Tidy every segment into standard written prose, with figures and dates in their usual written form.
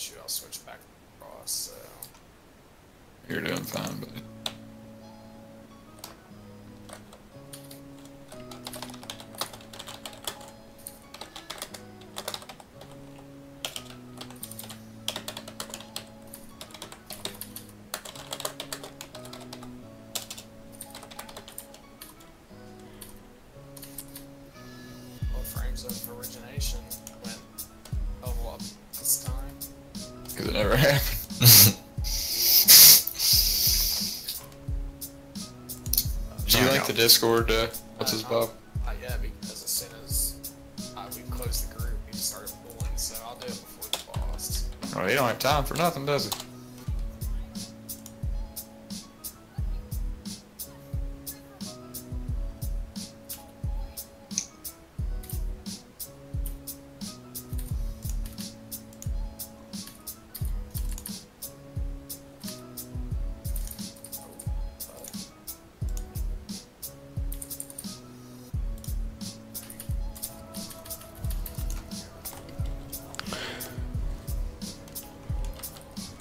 issue. I'll switch back across. So you're doing fine, buddy. of origination went level up this time. Because it never happened. Do you like the Discord? What's his Bob? Yeah, because as soon as we closed the group, he started pulling, so I'll do it before the boss. Oh, he don't have time for nothing, does he?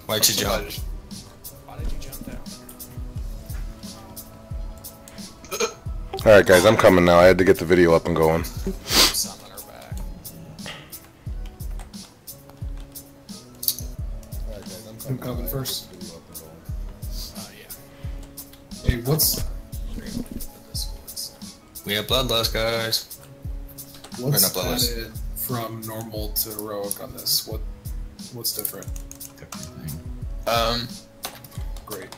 Why'd you jump? Why did you jump down? Alright guys, I'm coming now. I had to get the video up and going. Summon her back. Alright guys, I'm coming first. Yeah. Hey, what's We have bloodlust, guys. what's Or not bloodlust. added from normal to heroic on this? What's different? Great.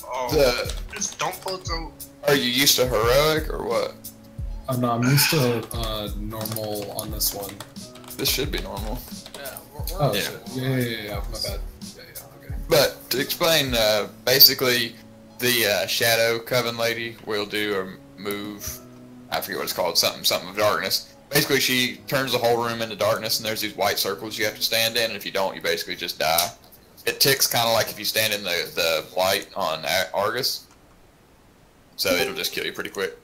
Oh, just don't put the. Are you used to heroic or what? No, I'm used to normal on this one. This should be normal. Yeah, we're Oh, Yeah. shit. Yeah, my bad. Yeah, okay. But to explain, basically, the Shadow Coven lady will do a move. I forget what it's called. Something of darkness. Basically, she turns the whole room into darkness, and there's these white circles you have to stand in, and if you don't, you basically just die. It ticks kind of like if you stand in the light on Argus. So it'll just kill you pretty quick.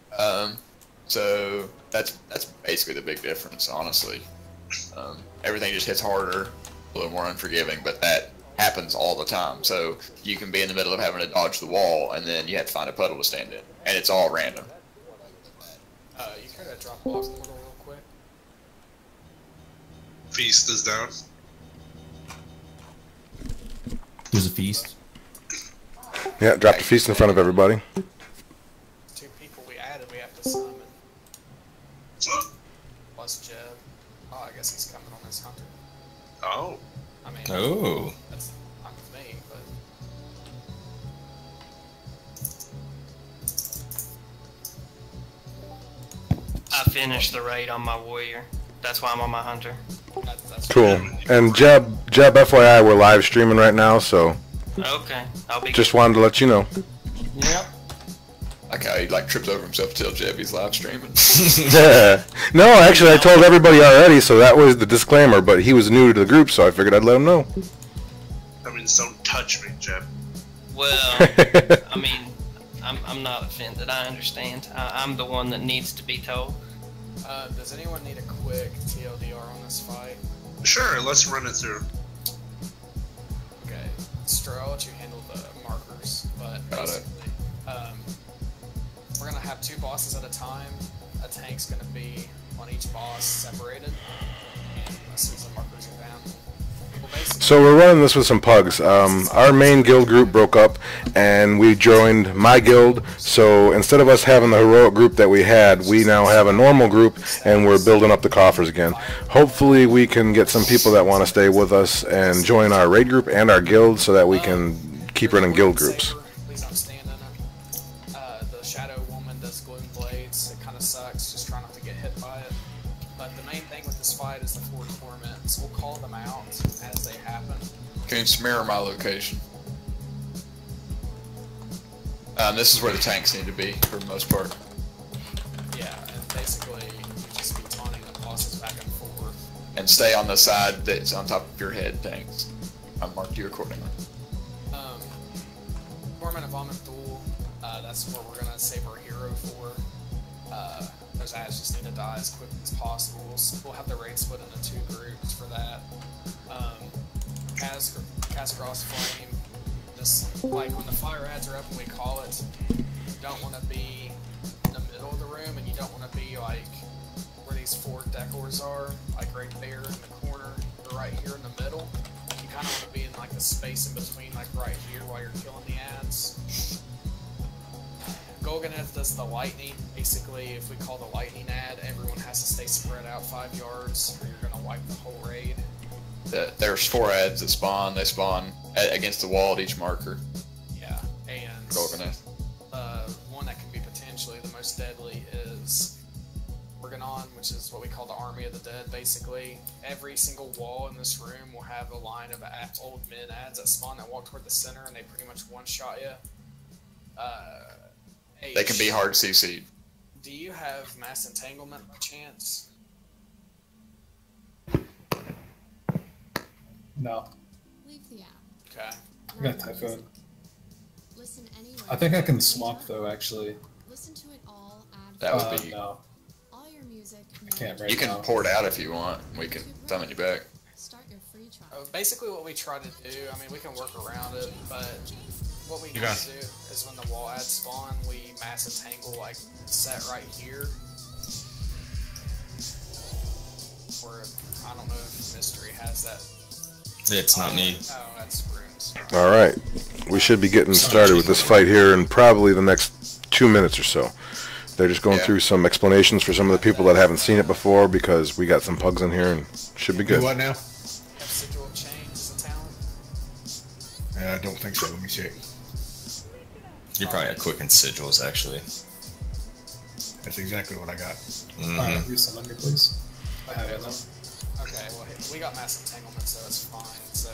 So that's basically the big difference, honestly. Everything just hits harder, a little more unforgiving, but that happens all the time. So you can be in the middle of having to dodge the wall, and then you have to find a puddle to stand in, and it's all random. you care to drop off portal real quick? Feast is down. There's a feast. Yeah, drop the feast in front of everybody. 2 people we added, we have to summon. Plus Jeb. Oh, I guess he's coming on his hunter. Oh. I mean, Oh. that's not with me, but. I finished the raid on my warrior. That's why I'm on my hunter. That's Cool. And Jeb, FYI, we're live streaming right now, so Okay, I'll be. just wanted to let you know. Yep. Like how he trips over himself to tell Jeb he's live streaming. Yeah. No, actually, I told everybody already, so that was the disclaimer. But he was new to the group, so I figured I'd let him know. That means don't touch me, Jeb. Well, I mean, I'm not offended. I understand. I'm the one that needs to be told. Does anyone need a quick TLDR on this fight? Sure, let's run it through. Okay, Stro, I'll let you handle the markers, but Got it. basically, we're gonna have 2 bosses at a time. A tank's gonna be on each boss separated, and as soon as the markers are down, well, basically, So we're running this with some pugs. Our main guild group broke up, and we joined my guild. So instead of us having the heroic group that we had, we now have a normal group, and we're building up the coffers again. Hopefully, we can get some people that want to stay with us and join our raid group and our guild, so that we can keep running guild groups. Please don't stand in it. The Shadow Woman does gloom blades. It kind of sucks. Just try not to get hit by it. But the main thing with this fight is the 4 torments. We'll call them out as they happen. Can you smear my location? This is where the tanks need to be for the most part. Yeah, and basically you just be taunting the bosses back and forth. And stay on the side that's on top of your head, tanks. I marked you accordingly. Torment of Amanthul, that's where we're gonna save our hero for. Those ads just need to die as quick as possible. So we'll have the raid split into 2 groups for that. cast cross flame. Just like when the fire ads are up and we call it, you don't want to be in the middle of the room, and you don't want to be like where these 4 decors are, like right there in the corner, or right here in the middle. You kind of want to be in like the space in between, like right here while you're killing the ads. Golganeth does the lightning. Basically, if we call the lightning ad, everyone has to stay spread out 5 yards, or you're gonna wipe the whole raid. There's 4 ads that spawn. They spawn against the wall at each marker. Yeah, and Golganeth. one that can be potentially the most deadly is Organon, which is what we call the Army of the Dead. Basically, every single wall in this room will have a line of old men ads that spawn that walk toward the center, and they pretty much one-shot you. They can be hard CC'd. Do you have mass entanglement by chance? No. Leave the app. Okay. I got typhoon. Listen anywhere. I think I can swap though, actually. Listen to it all. That would be. No. All your music. I can't right You can now. port out if you want. We can summon you back. Start your free trial. Basically, what we try to do, I mean, we can work around it, but what we You need got to do is when the wall ads spawn, we mass entangle, like, set right here. Or, I don't know if Mystery has that. It's not me. Oh, that's Rooms. Alright, we should be getting started with this fight here in probably the next 2 minutes or so. They're just going through some explanations for some of the people that haven't seen it before, because we got some pugs in here and should be good. Do what now? Have Sigil Change as a talent? I don't think so. Let me check. You probably had quick and sigils, actually. That's exactly what I got. Alright, resummon me, please. I have it now. Okay, well, we got mass entanglement, so it's fine, so...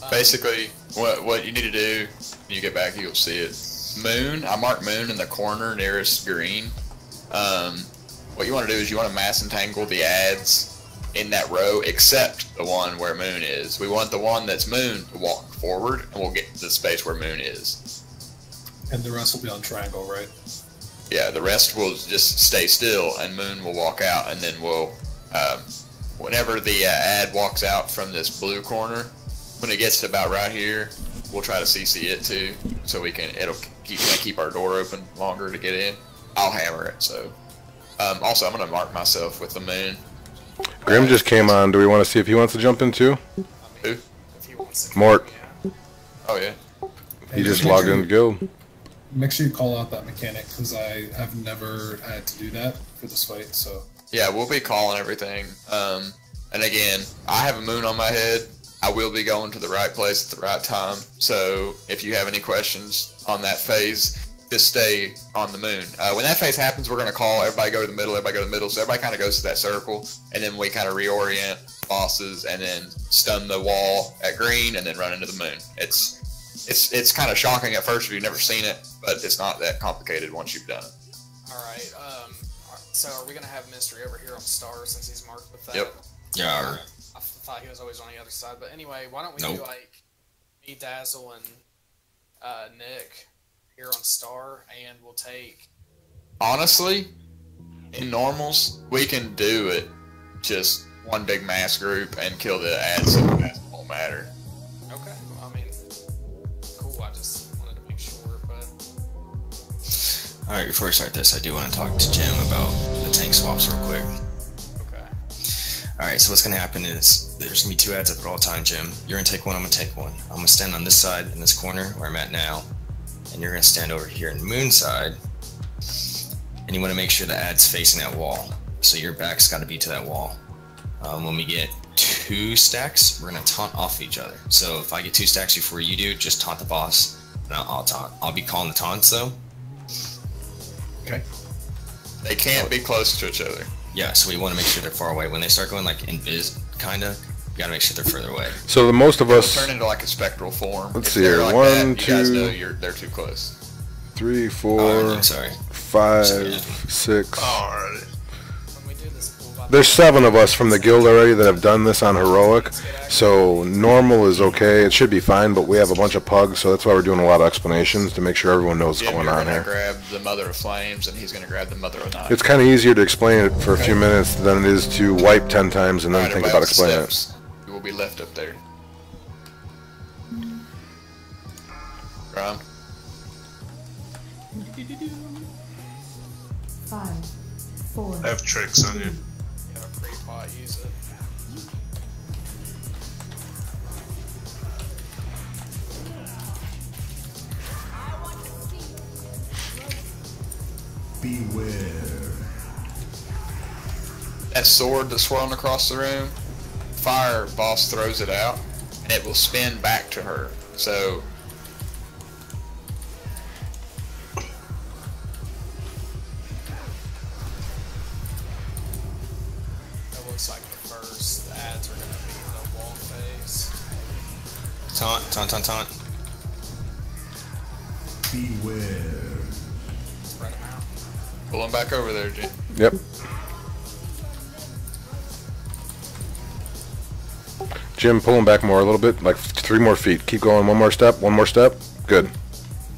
Basically, what you need to do when you get back, you'll see it. Moon, I marked Moon in the corner nearest green. What you want to do is you want to mass entangle the ads in that row, except the one where Moon is. We want the one that's Moon to walk forward, and we'll get to the space where Moon is. And the rest will be on triangle, right? Yeah, the rest will just stay still, and Moon will walk out, and then we'll, whenever the ad walks out from this blue corner, when it gets to about right here, we'll try to CC it too, so it'll keep our door open longer to get in. I'll hammer it, so. Also, I'm going to mark myself with the Moon. Grim just came on. Do we want to see if he wants to jump in too? Who? If he wants to Mort. Oh, yeah. He just logged into guild. Make sure you call out that mechanic, because I have never had to do that for this fight, so... Yeah, we'll be calling everything. And again, I have a Moon on my head. I will be going to the right place at the right time. So if you have any questions on that phase, just stay on the Moon. When that phase happens, we're going to call everybody go to the middle, everybody go to the middle. So everybody kind of goes to that circle, and then we kind of reorient bosses and then stun the wall at green and then run into the Moon. It's kind of shocking at first if you've never seen it, but it's not that complicated once you've done it. Alright, so are we going to have Mystery over here on Star since he's marked with that? Yep. Yeah. I thought he was always on the other side, but anyway, why don't we do like me, Dazzle, and Nick here on Star, and we'll take... Honestly, in normals, we can do it just one big mass group and kill the ads, so it won't matter. Okay, well, I mean, cool, I just wanted to make sure, but... Alright, before we start this, I do want to talk to Jim about the tank swaps real quick. Okay. Alright, so what's going to happen is, there's going to be 2 ads up at all time, Jim. You're going to take one, I'm going to take one. I'm going to stand on this side, in this corner, where I'm at now. And you're going to stand over here in the Moon side. And you want to make sure the ad's facing that wall. So your back's got to be to that wall. When we get 2 stacks, we're going to taunt off each other. So if I get 2 stacks before you do, just taunt the boss. And I'll taunt. I'll be calling the taunts, though. Okay. They can't be close to each other. Yeah, so we want to make sure they're far away. When they start going like invis, kinda, you gotta make sure they're further away. So the most of It'll us... turn into like a spectral form. Let's If see they're here. like 1, that, you 2, guys know they're too close. 3, 4, I'm sorry. 5, Sorry. 6. Alright. When we do this cool There's 7 of us from the guild already that have done this on heroic, so normal is okay. It should be fine, but we have a bunch of pugs, so that's why we're doing a lot of explanations to make sure everyone knows what's Jim, going you're on gonna here. grab the Mother of Flames, and he's gonna grab the Mother of Knives. It's kind of easier to explain it for a few minutes than it is to wipe 10 times and then Right, think everybody about explaining steps. You will be left up there. Crown. 5, 4. I have tricks on you. You have a free pot, use it. Beware. That sword that's swirling across the room, Fire Boss throws it out, and it will spin back to her. So It looks like the first ads are going to be the wall face. Taunt. Beware. Spread them out. pull him back over there, Jim. Yep. Jim, pull him back more a little bit, like 3 more feet. Keep going. One more step. Good.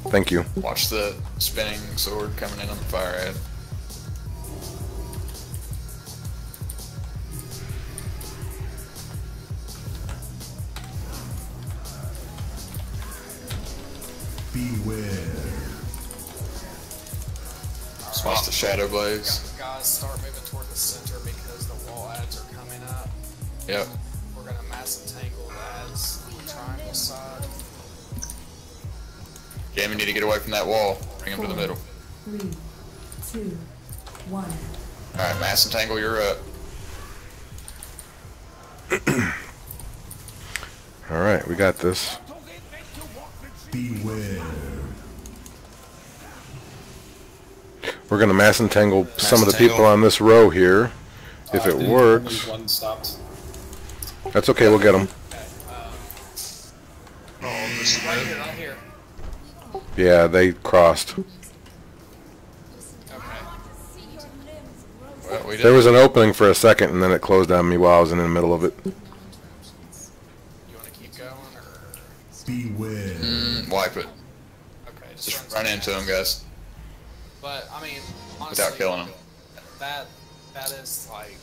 Thank you. Watch the spinning sword coming in on the fire head. Beware. Watch the shadow blaze. Guys, start moving toward the center because the wall ads are coming up. Yep. We're going to mass entangle the ads on the triangle side. Jamie, need to get away from that wall. Bring him to the middle. 3, 2, 1. Alright, mass entangle, you're up. Alright, we got this. Beware. We're going to mass entangle some of the people on this row here. If it works. Only one stopped. That's okay, we'll get them. Right here. Yeah, they crossed. Okay. Well, we did. There was an opening for a second, and then it closed on me while I was in the middle of it. You want to keep going, or? Beware. Wipe it. Okay, Just run into him, guys. But, I mean, honestly, Without killing him. That is, like,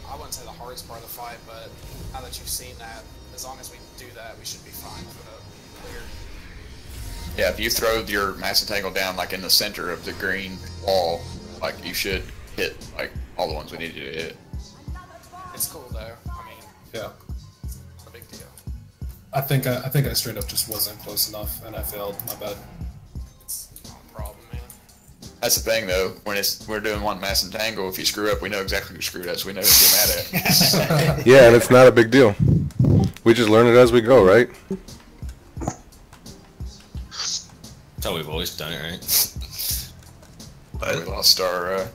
I wouldn't say the hardest part of the fight, but now that you've seen that, as long as we do that, we should be fine for the clear. Yeah, if you throw your mass entangle down like in the center of the green wall, like you should hit like all the ones we need you to hit. It's cool though. I mean, Yeah. it's a big deal. I think I straight up just wasn't close enough, and I failed. My bad. It's not a problem, man. That's the thing though, when we're doing one mass entangle, if you screw up, we know exactly who screwed up, so we know who to get mad at. Yeah, and it's not a big deal. We just learn it as we go, right? That's how we've always done it, right? We lost our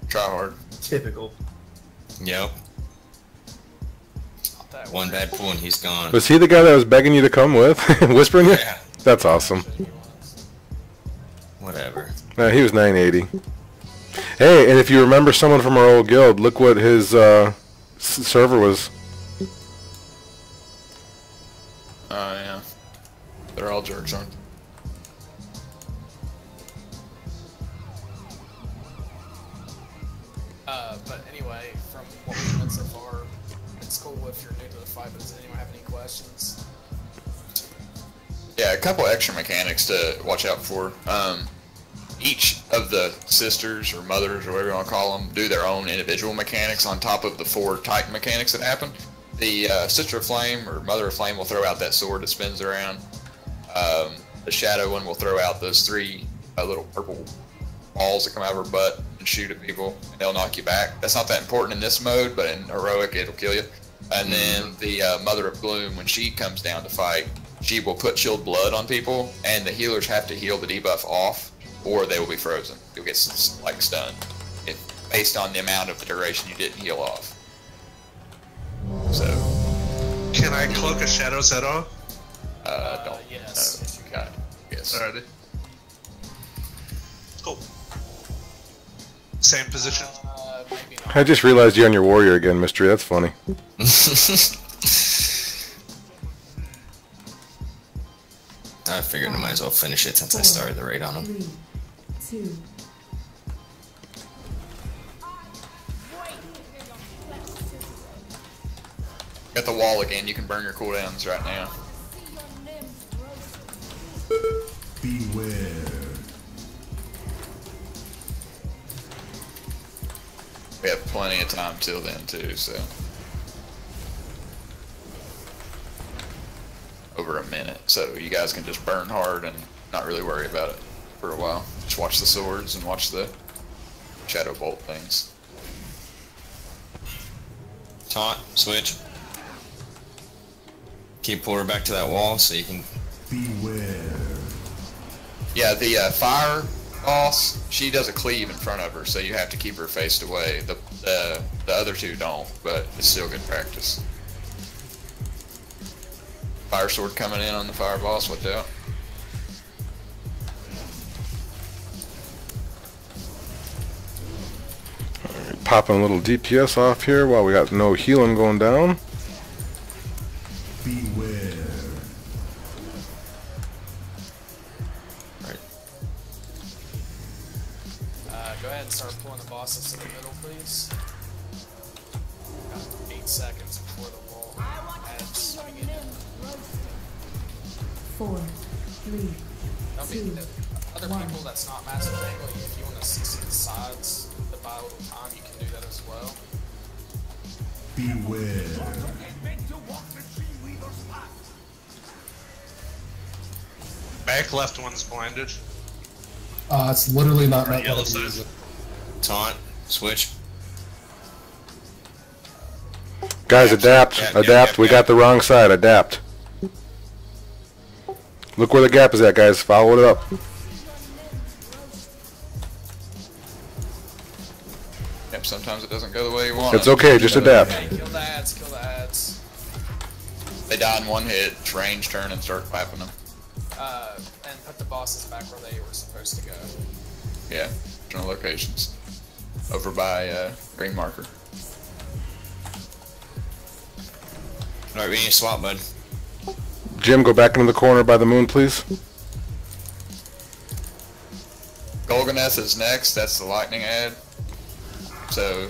try hard. Typical. Yep. Not that One worried. bad pull and he's gone. Was he the guy that was begging you to come with? Whispering you? Yeah. That's awesome. Whatever. No, he was 980. Hey, and if you remember someone from our old guild, look what his server was. Oh yeah. They're all jerks, aren't they? But anyway, from what we've done so far, it's cool if you're new to the fight, but does anyone have any questions? Yeah, a couple extra mechanics to watch out for. Each of the sisters or mothers or whatever you want to call them do their own individual mechanics on top of the 4 Titan mechanics that happen. The Sister of Flame or Mother of Flame will throw out that sword that spins around. The Shadow one will throw out those 3 little purple balls that come out of her butt and shoot at people, and they'll knock you back. That's not that important in this mode, but in Heroic it'll kill you. And then the Mother of Gloom, when she comes down to fight, she will put chilled blood on people, and the healers have to heal the debuff off, or they will be frozen. You'll get like stunned, based on the amount of the duration you didn't heal off. So, Can I cloak a shadow's head off? don't. Yes. Yes, you got it. Yes. Alrighty. Cool. Same position. Maybe not. I just realized you're on your warrior again, Mystery. That's funny. I figured I might as well finish it since I started the raid on him. 3, 2. Got the wall again. You can burn your cooldowns right now. Beware. We have plenty of time till then too, so. Over a minute, so you guys can just burn hard and not really worry about it for a while. Just watch the swords and watch the shadow bolt things. Taunt, switch. Keep pulling her back to that wall so you can. Beware. Yeah, the fire boss, she does a cleave in front of her, so you have to keep her faced away. The other two don't, but it's still good practice. Fire sword coming in on the fire boss, watch out. Popping a little DPS off here while we got no healing going down. Beware. Right. Go ahead and start pulling the bosses to the middle, please. Got 8 seconds before the wall adds begin. 4, 3, Don't 2, be other 1. people that's not massive angle. If you want to see the sides to buy a little time, you can do that as well. Beware. Back left one's blinded. It's literally not Right, that yellow bad of a side. music. Taunt, switch. Guys, adapt, adapt. We got the wrong side. Adapt. Look where the gap is at, guys. Follow it up. Yep, sometimes it doesn't go the way you want. It's okay. Just adapt. Okay, kill the ads, kill the ads. They die in one hit, range turn and start clapping them. And put the bosses back where they were supposed to go. Yeah, general locations. Over by green marker. Alright, we need to swap, bud. Jim, go back into the corner by the moon, please. Golganeth is next, that's the lightning ad. So,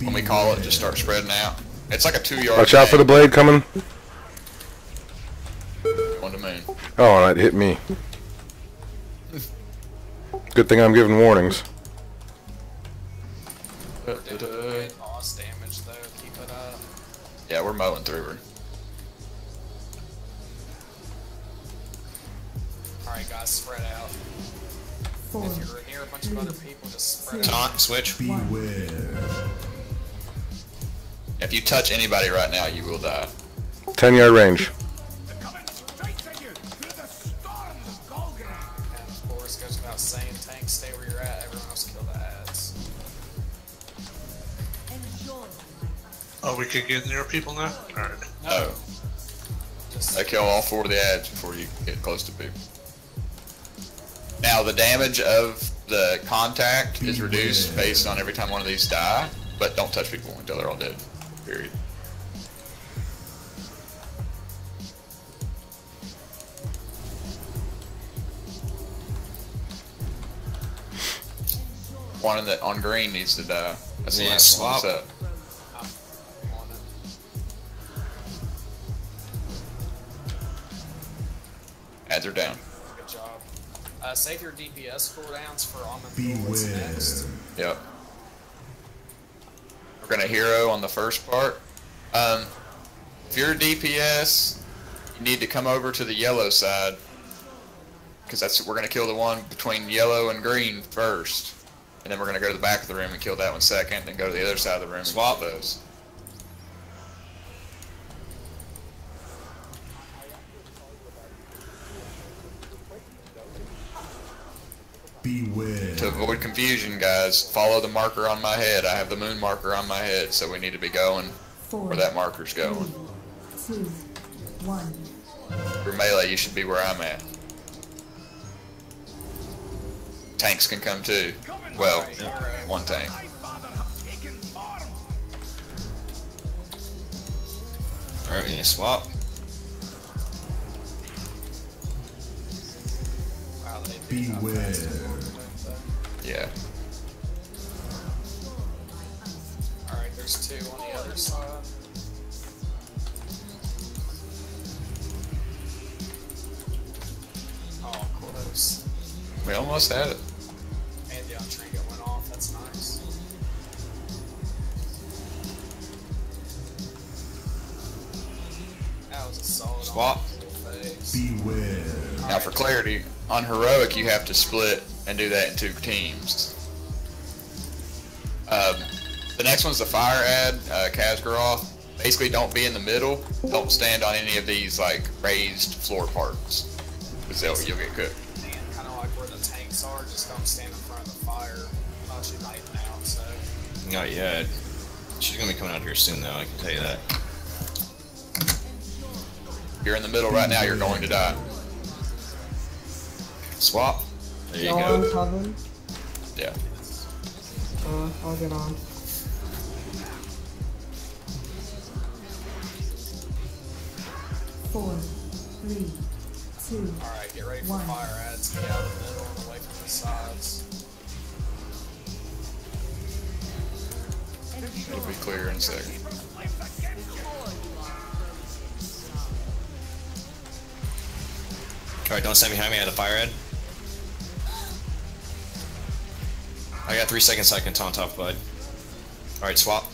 when we call it, just start spreading out. It's like a 2-yard Watch out for the blade coming. One to moon. Oh, and it hit me. Good thing I'm giving warnings. Did good boss damage though, keep it up. Yeah, we're mowing through her. Alright guys, spread out. 4, If you're near a bunch of other people, just spread out. Taunt, switch. Beware. If you touch anybody right now, you will die. 10-yard range. And of course, goes without saying, tank, stay where you're at, everyone else kill the ads. Oh, we could get near people now? Alright. No. Just They kill all 4 of the ads before you get close to people. Now, the damage of the contact is reduced based on every time one of these die, but don't touch people until they're all dead. Period. One that on green needs to die. That's the Yeah, last one. swap. Up. on it. Ads are down. Good job. Save your DPS cooldowns for Almond what's Beware. next. Yep. We're gonna hero on the first part. If you're a DPS, you need to come over to the yellow side, because we're gonna kill the one between yellow and green first, and then we're gonna go to the back of the room and kill that one second, then go to the other side of the room and swap those. Beware. To avoid confusion, guys, follow the marker on my head. I have the moon marker on my head, so we need to be going 4, where that marker's going. 2, 1. For melee, you should be where I'm at. Tanks can come too. Well, one tank. Alright, we need to swap. Wow, they did not Beware. fast. Yeah. Alright, there's 2 on the other side. Oh, close. We almost had it. And the trinket went off. That's nice. That was a solid Swap. face. Beware. Now for clarity, on heroic you have to split and do that in 2 teams. The next one's the fire ad, Kazgaroth. Basically, don't be in the middle. Don't stand on any of these like raised floor parts, because you'll get cooked. Kind of like where the tanks are. Just don't stand in front of the fire. She's not even out. So. Not yet. She's gonna be coming out here soon, though. I can tell you that. If you're in the middle right now, you're going to die. Swap. There you Y'all go. covering? Yeah. I'll get on. Four, three, two, Alright, get ready for one. fire ads. Get out of the middle and away from the sides. It'll be clear in a second. Alright, don't stand behind me. I had a fire head. I got 3 seconds so I can taunt off, bud. Alright, swap.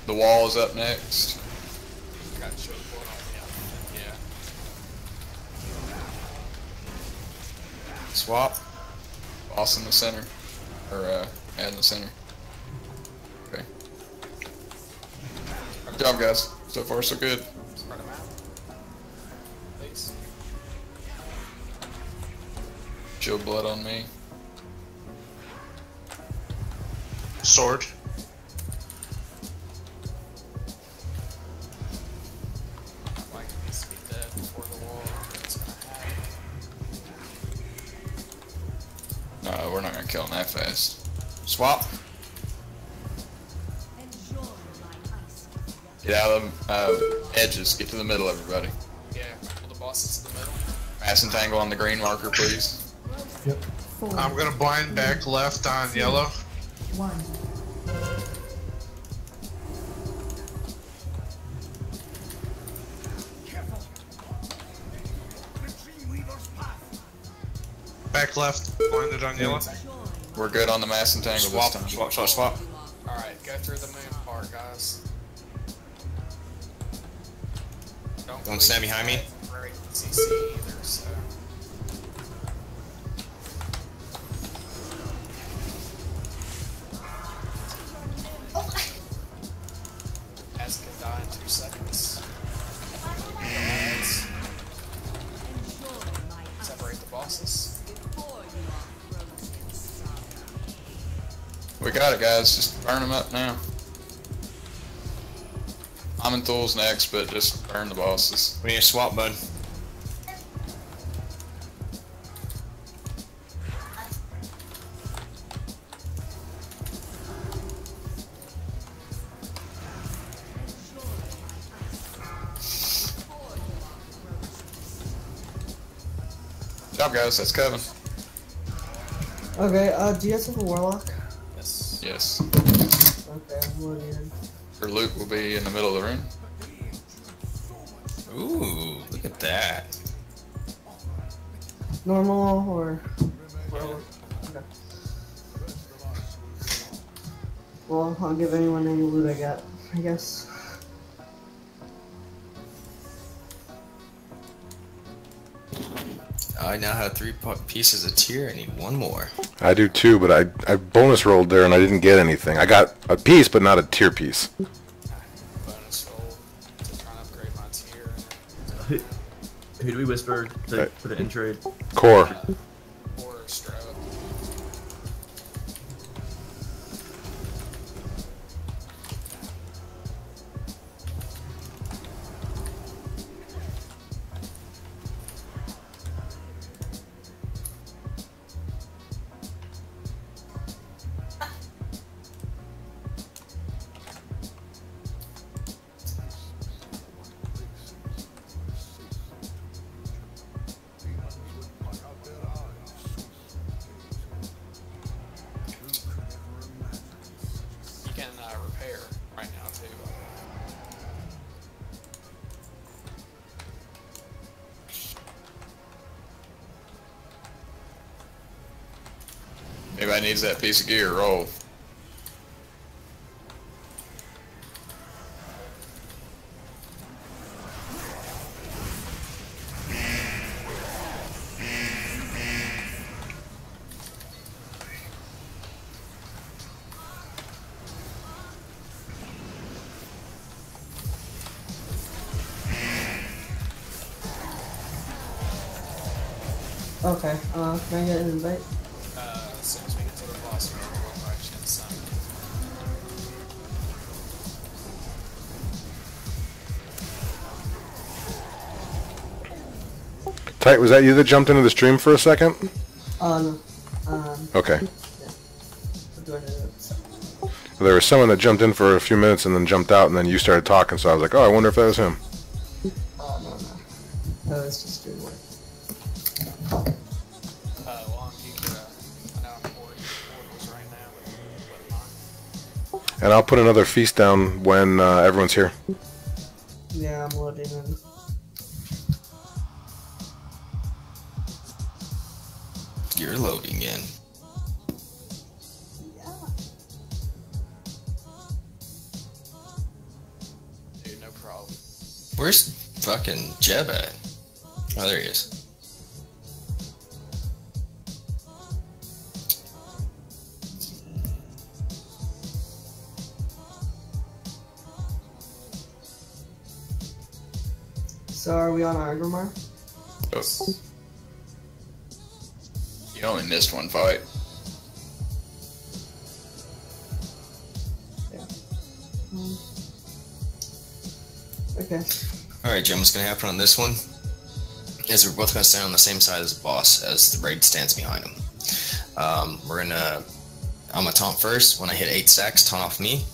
The wall is up next. Got choke board on me. Yeah. Swap. Boss in the center. Or, ad in the center. Okay. Good job, guys. So far, so good. Spread them out. Please. Chill blood on me. Sword. Mike needs to be dead before the wall. It's gonna happen. No, we're not gonna kill him that fast. Swap. Get out of edges. Get to the middle, everybody. Yeah, pull the bosses to the middle. Mass and tangle on the green marker, please. Yep. Four, I'm gonna blind back left on yellow. one. Back left, blinded on yellow. We're good on the mass and tangle Swap, this time. swap, swap, swap. Alright, go through the moon part, guys. Don't stand behind me. Right, CC either, so. As can die in 2 seconds. Nice. Separate the bosses. We got it, guys. Just burn them up now. Amanthul's next, but just burn the bosses. We need a swap, bud. Good job, guys. That's Kevin. Okay, do you guys have a warlock? Yes. Yes. Okay, I'm loading in. Or Luke will be in the middle of the room. Ooh, look at that. Normal or? Okay. Well, I'll give anyone any loot I get, I guess. I now have 3 pieces of tier. I need 1 more. I do too, but I bonus rolled there and I didn't get anything. I got a piece, but not a tier piece. Bonus roll to try and upgrade my tier. Who do we whisper to put it in trade? Core. Or stroke. Anybody needs that piece of gear, roll. Okay, can I get an invite? As soon as we get to the boss, we'll invite you inside. Tight, was that you that jumped into the stream for a second? No. Okay. Yeah. I'll do it in a second. There was someone that jumped in for a few minutes and then jumped out, and then you started talking, so I was like, oh, I wonder if that was him. No. That was just doing work. Well, you could, I know I'm bored portals right now, but what am I? And I'll put another feast down when everyone's here. Yeah, I'm loading in. You're loading in. Dude, no problem. Where's fucking Jeb at? Oh, there he is. So are we on Argomar? Oh. You only missed one fight. Yeah. Okay. Alright, Jim, what's gonna happen on this one is we're both gonna stand on the same side as the boss as the raid stands behind him. I'm gonna taunt first. When I hit 8 stacks, taunt off me.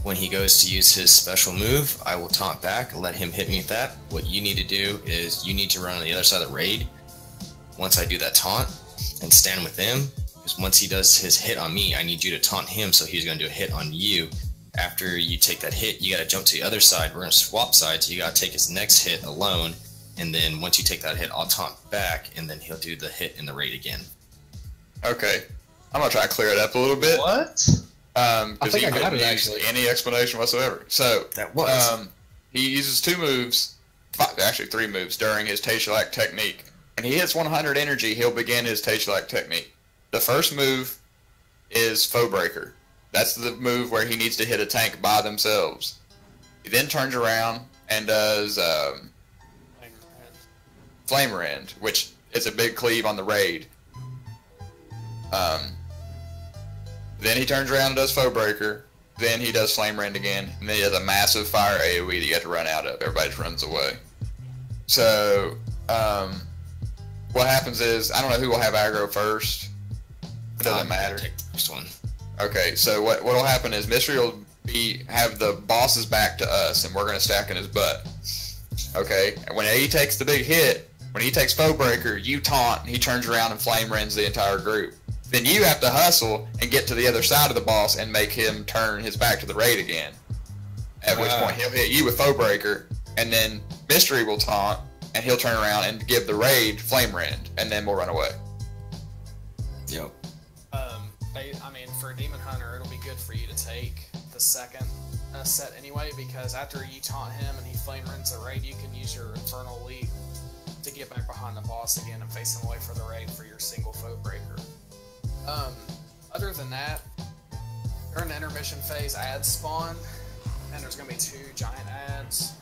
When he goes to use his special move, I will taunt back and let him hit me with that. What you need to do is you need to run on the other side of the raid once I do that taunt and stand with him, because once he does his hit on me, I need you to taunt him, so he's going to do a hit on you. After you take that hit, you got to jump to the other side. We're going to swap sides, so you got to take his next hit alone, and then once you take that hit, I'll taunt back, and then he'll do the hit in the raid again. Okay. I'm going to try to clear it up a little bit. What? I Because think he I got didn't it, use actually. any explanation whatsoever. So, That was. he uses 2 moves, actually 3 moves, during his Teichelac technique. When he hits 100 energy, he'll begin his Teichelac technique. The first move is Foe Breaker. That's the move where he needs to hit a tank by themselves. He then turns around and does Flame Rend, which is a big cleave on the raid. Then he turns around and does Foe Breaker. Then he does Flame Rend again. And then he does a massive fire AoE that you have to run out of. Everybody just runs away. So, what happens is, I don't know who will have aggro first. It doesn't matter. Take the first one. Okay, so what will happen is Mystery will have the boss's back to us, and we're going to stack in his butt. Okay, and when he takes the big hit, when he takes Foe Breaker, you taunt, and he turns around and Flame Rends the entire group. Then you have to hustle and get to the other side of the boss and make him turn his back to the raid again. At which point he'll hit you with Foe Breaker, and then Mystery will taunt, and he'll turn around and give the raid Flame Rend, and then we'll run away. Yep. I mean, for Demon Hunter, it'll be good for you to take the second set anyway, because after you taunt him and he Flame Rends the raid, you can use your Infernal Leap to get back behind the boss again and face him away for the raid for your single Foe Breaker. Other than that, during the intermission phase, ads spawn, and there's going to be 2 giant ads.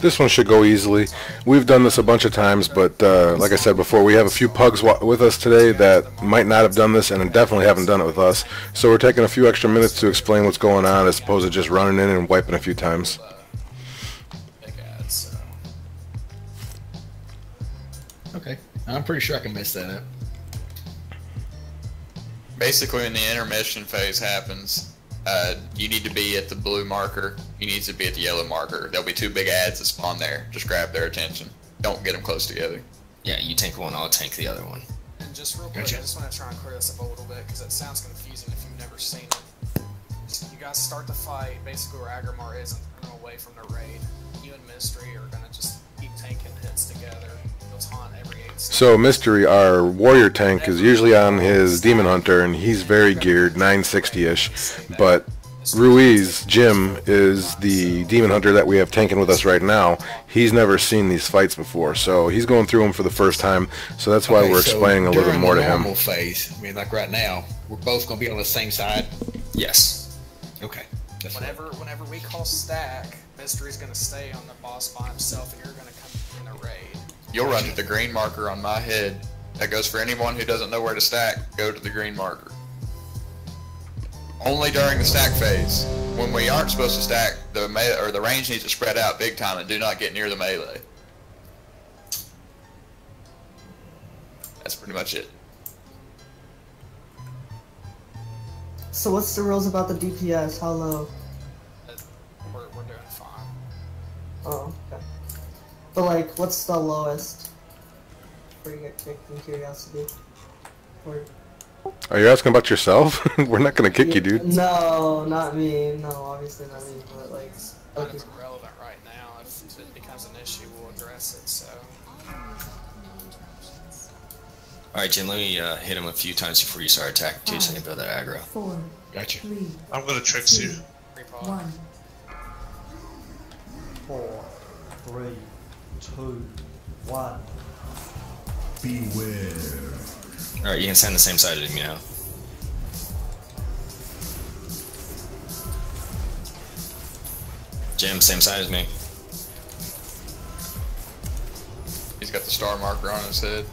This one should go easily. We've done this a bunch of times, but like I said before, we have a few pugs with us today that might not have done this and definitely haven't done it with us. So we're taking a few extra minutes to explain what's going on as opposed to just running in and wiping a few times. Big ads, so. Okay. I'm pretty sure I can mess that up. Basically, when the intermission phase happens, you need to be at the blue marker. He needs to be at the yellow marker. There'll be 2 big ads that spawn there. Just grab their attention. Don't get them close together. Yeah, you tank one, I'll tank the other one. And just real quick, Gotcha. I just want to try and clear this up a little bit, because it sounds confusing if you've never seen it. You guys start the fight basically where Agrimar is and turn away from the raid. You and Mystery are going to just keep tanking hits together. He'll taunt every 8 seconds. So Mystery, our warrior tank, is usually on his demon hunter, and he's very geared, 960-ish. But Ruiz, Jim, is the demon hunter that we have tanking with us right now. He's never seen these fights before, so he's going through them for the first time. So that's why we're explaining a little bit more to him. Normal phase. I mean, like right now, we're both going to be on the same side. Yes. Okay. That's Whenever we call stack, Mystery's gonna stay on the boss by himself, and you're gonna come in the raid. You'll run to the green marker on my head. That goes for anyone who doesn't know where to stack. Go to the green marker. Only during the stack phase. When we aren't supposed to stack, the range needs to spread out big time and do not get near the melee. That's pretty much it. So what's the rules about the DPS? How low? We're doing fine. Oh, okay. But like, what's the lowest? Before you get kicked in curiosity. Or... Are you asking about yourself? We're not gonna kick you, dude. No, not me. No, obviously not me. But like, Kind of irrelevant right now. If it becomes an issue, we'll address it. So. Alright, Jim, let me hit him a few times before you start attacking too, so I can build that aggro. 4, Gotcha. 3, I'm gonna tricks you. 1. 4, 3, 2, 1. Beware. Alright, you can stand the same side as me now. Jim, same side as me. He's got the star marker on his head.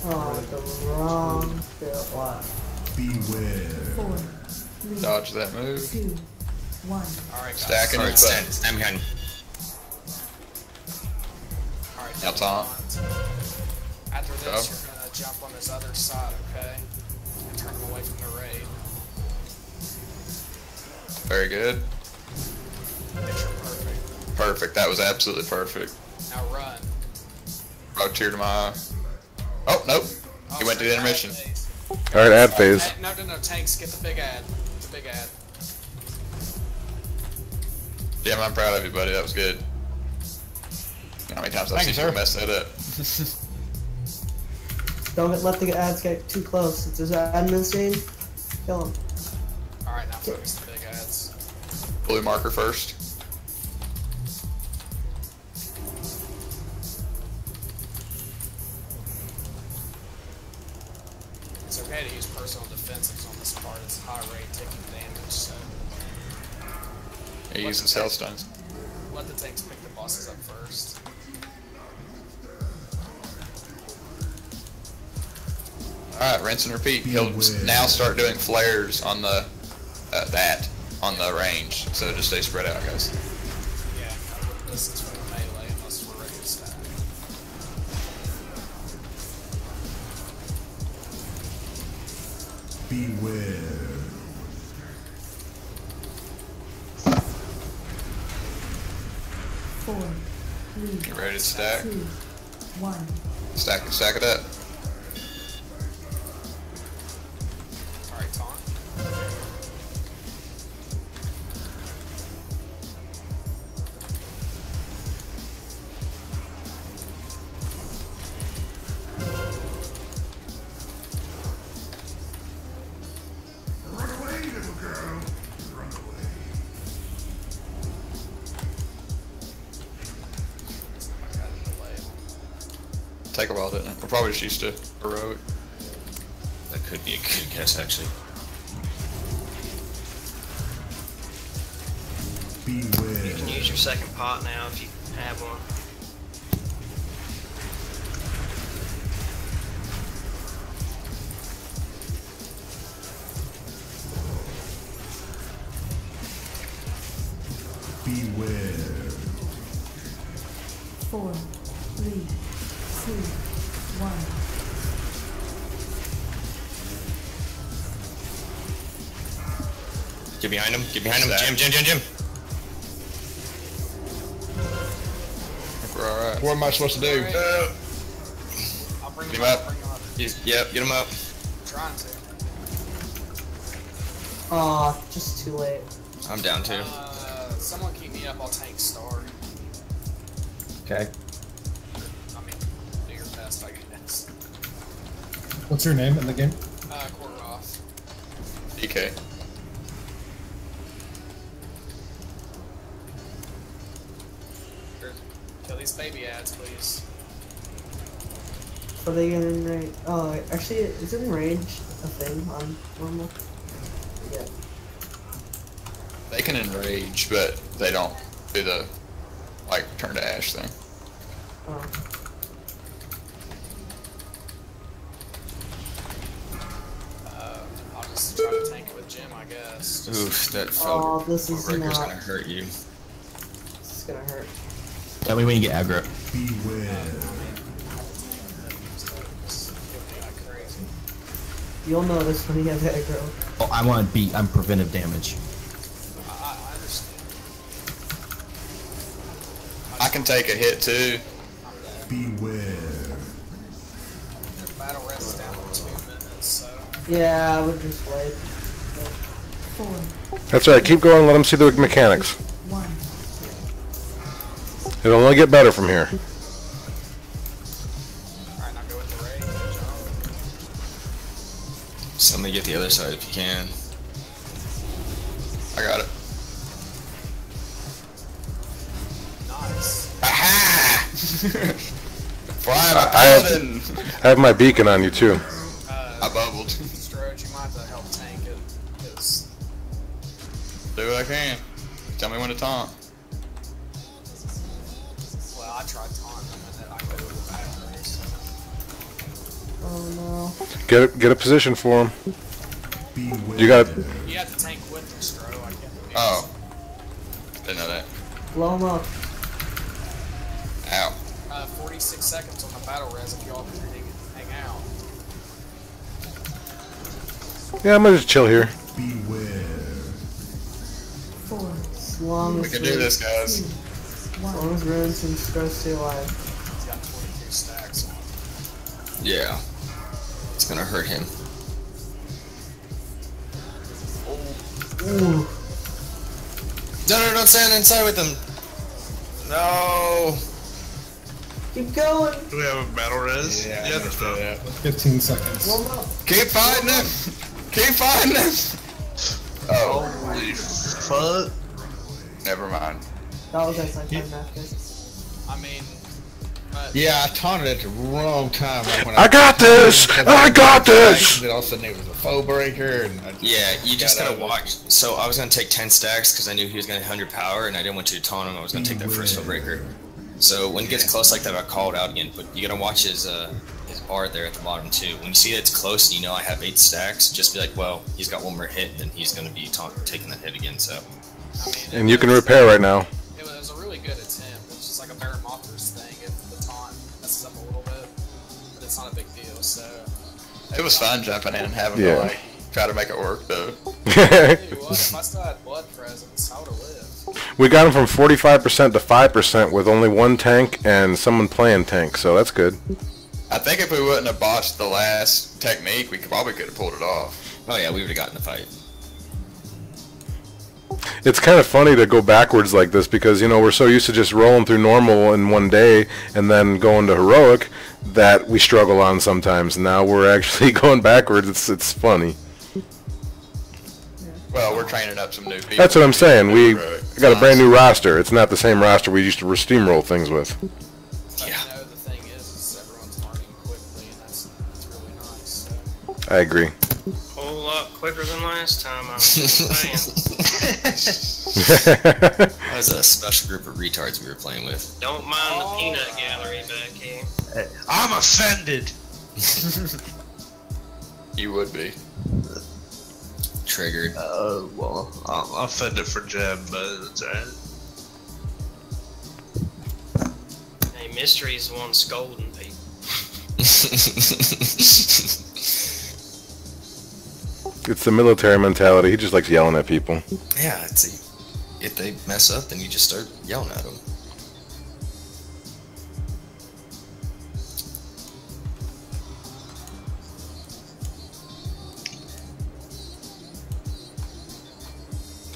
Oh, the wrong field. 1. Beware. 4, 3, Dodge that move. 2, 1. Alright, guys. Stacking Alright, his butt. stand behind me. Alright, Now taunt. After this, Go. you're gonna jump on this other side, okay? And turn him away from the raid. Very good. Picture perfect. Perfect. That was absolutely perfect. Now run. Brought tear to my eye. Oh, nope. He went to the intermission. Alright, ad phase. No, tanks, get the big ad. The big ad. Jim, I'm proud of you, buddy. That was good. How many times I've Thank you, seen you sir. mess that up? Don't let the ads get too close. If there's an admin scene, kill him. Alright, now focus the big ads. Blue marker first. It's okay to use personal defensives on this part. It's high rate taking damage, so. He uses health stones. Let the tanks pick the bosses up first. Alright, rinse and repeat. He'll now start doing flares on the on the range, so just stay spread out, guys. Yeah, I wouldn't distance from the melee unless we're ready to stack. Beware. Four, three, Get ready to stack. 2, 1. Stack it up. Alright, taunt. Run away, little girl. Run away. Take a while, didn't it? We're probably just used to heroic. That could be a good guess, actually. Beware. You can use your second pot now if you have one. Beware. 4, 3, 2, 1. Get behind him. Get behind him. Stack. Jim. We're alright. What am I supposed to do? I'll bring Get him him up. up. Bring him up. Yep, get him up. I'm trying to. Aw, just too late. I'm down too. Someone keep me up. I'll tank Star. Okay. I mean, do your best, I guess. What's your name in the game? Korgoth. DK. Kill these baby ads, please. Are they in range? Oh, actually, is in range a thing on normal? Yeah. They can enrage, but they don't do the like turn to ash thing. Oh. I'll just try to tank it with Jim, I guess. Oof, that Oh, felt this is breaker's not. gonna hurt you. This is gonna hurt. Tell me when you get aggro. You'll notice when you have aggro. Oh, I want to beat. I'm preventive damage. I understand. I can take a hit too. Beware. Their battle rest is down for 2 minutes, so. Yeah, I would just wait. 4, That's right. Keep going. Let them see the mechanics. 1. It'll only get better from here. Alright, now go with the raid. Jump. Somebody get the other side if you can. I got it. Nice. Aha! Flying I have my beacon on you too. I bubbled. Strode, you might have to help tank it, because Do what I can. Tell me when to taunt. well, I tried taunting them and then I go with the battle race. Oh no. Get a position for him. You got. You have to tank with them, Stro. I can't believe Oh. Didn't know that. Blow him up. Ow. 46 seconds on the battle res if y'all can hang out. Yeah, I'm gonna just chill here. 4, As long We as can do this, guys. As long as Runes and Stro stay alive. He's got 22 stacks on. Yeah. It's gonna hurt him. Ooh. No, don't stand inside with him. No. Keep going. Do we have a battle res? Yeah, I no. understand that. 15 seconds. Blow him up. Keep fighting him! Keep fighting him! Oh. Holy fuck. Never mind. That was actually time after. I mean, Yeah, I taunted at the wrong time. Like when I got this! I got this! Then all of a sudden it was a foe breaker, and Yeah, you just got gotta out of it. watch. So I was gonna take 10 stacks because I knew he was gonna 100 power, and I didn't want you to taunt him. I was gonna take that first foe breaker. So when it gets close like that, I call it out again. But you gotta watch his bar there at the bottom too. When you see that it's close and you know I have 8 stacks, just be like, well, he's got one more hit, then he's gonna be taking that hit again. So. I mean, And you can repair right now. It was a really good attempt. It's just like a Baron Mothers thing if the taunt messes up a little bit, but it's not a big deal. So It was fun jumping in and having Yeah. to like try to make it work though. I'll tell you what, if I still had blood presence, I would have lived. We got him from 45% to 5% with only one tank and someone playing tank, so that's good. I think if we wouldn't have botched the last technique, we probably could have pulled it off. Oh yeah, we would have gotten the fight. It's kind of funny to go backwards like this because, you know, we're so used to just rolling through normal in one day and then going to heroic that we struggle on sometimes. Now we're actually going backwards. It's funny. Well, we're training up some new people. That's what I'm saying. We Heroic. got a brand new roster. It's not the same roster we used to steamroll things with. But you know, the thing is everyone's learning quickly, and that's really nice. So. I agree. Whole lot quicker than last time, I was saying. That was a special group of retards we were playing with. Don't mind the peanut gallery back here. I'm offended. You would be. Triggered. Well, I'm offended for Jim, but it's alright. Hey, Mystery's the one scolding people. It's the military mentality. He just likes yelling at people. Yeah, if they mess up, then you just start yelling at them.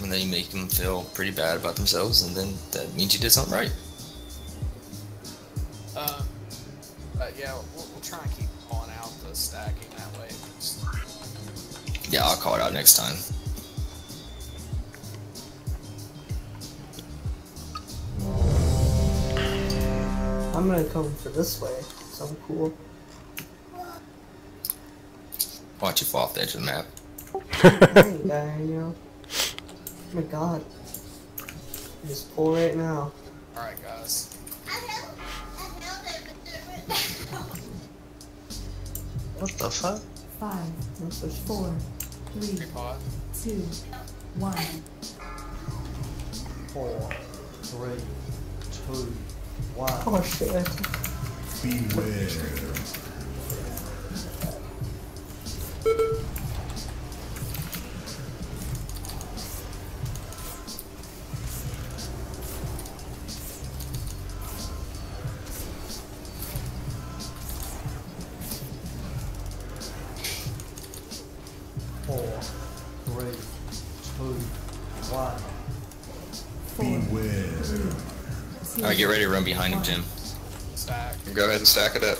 and then you make them feel pretty bad about themselves, and then that means you did something right. But yeah, we'll try and keep calling out the stacking that way. Yeah, I'll call it out next time. I'm gonna come for this way. So cool. Watch you fall off the edge of the map. Hey, guy, you know. Oh my god. Just pull right now. Alright, guys. What the fuck? 5, 4, 3, 2, 1. 4, 3, 2, 1. Oh shit. Beware. Alright, get ready to run behind him, Jim. Stack. Go ahead and stack it up.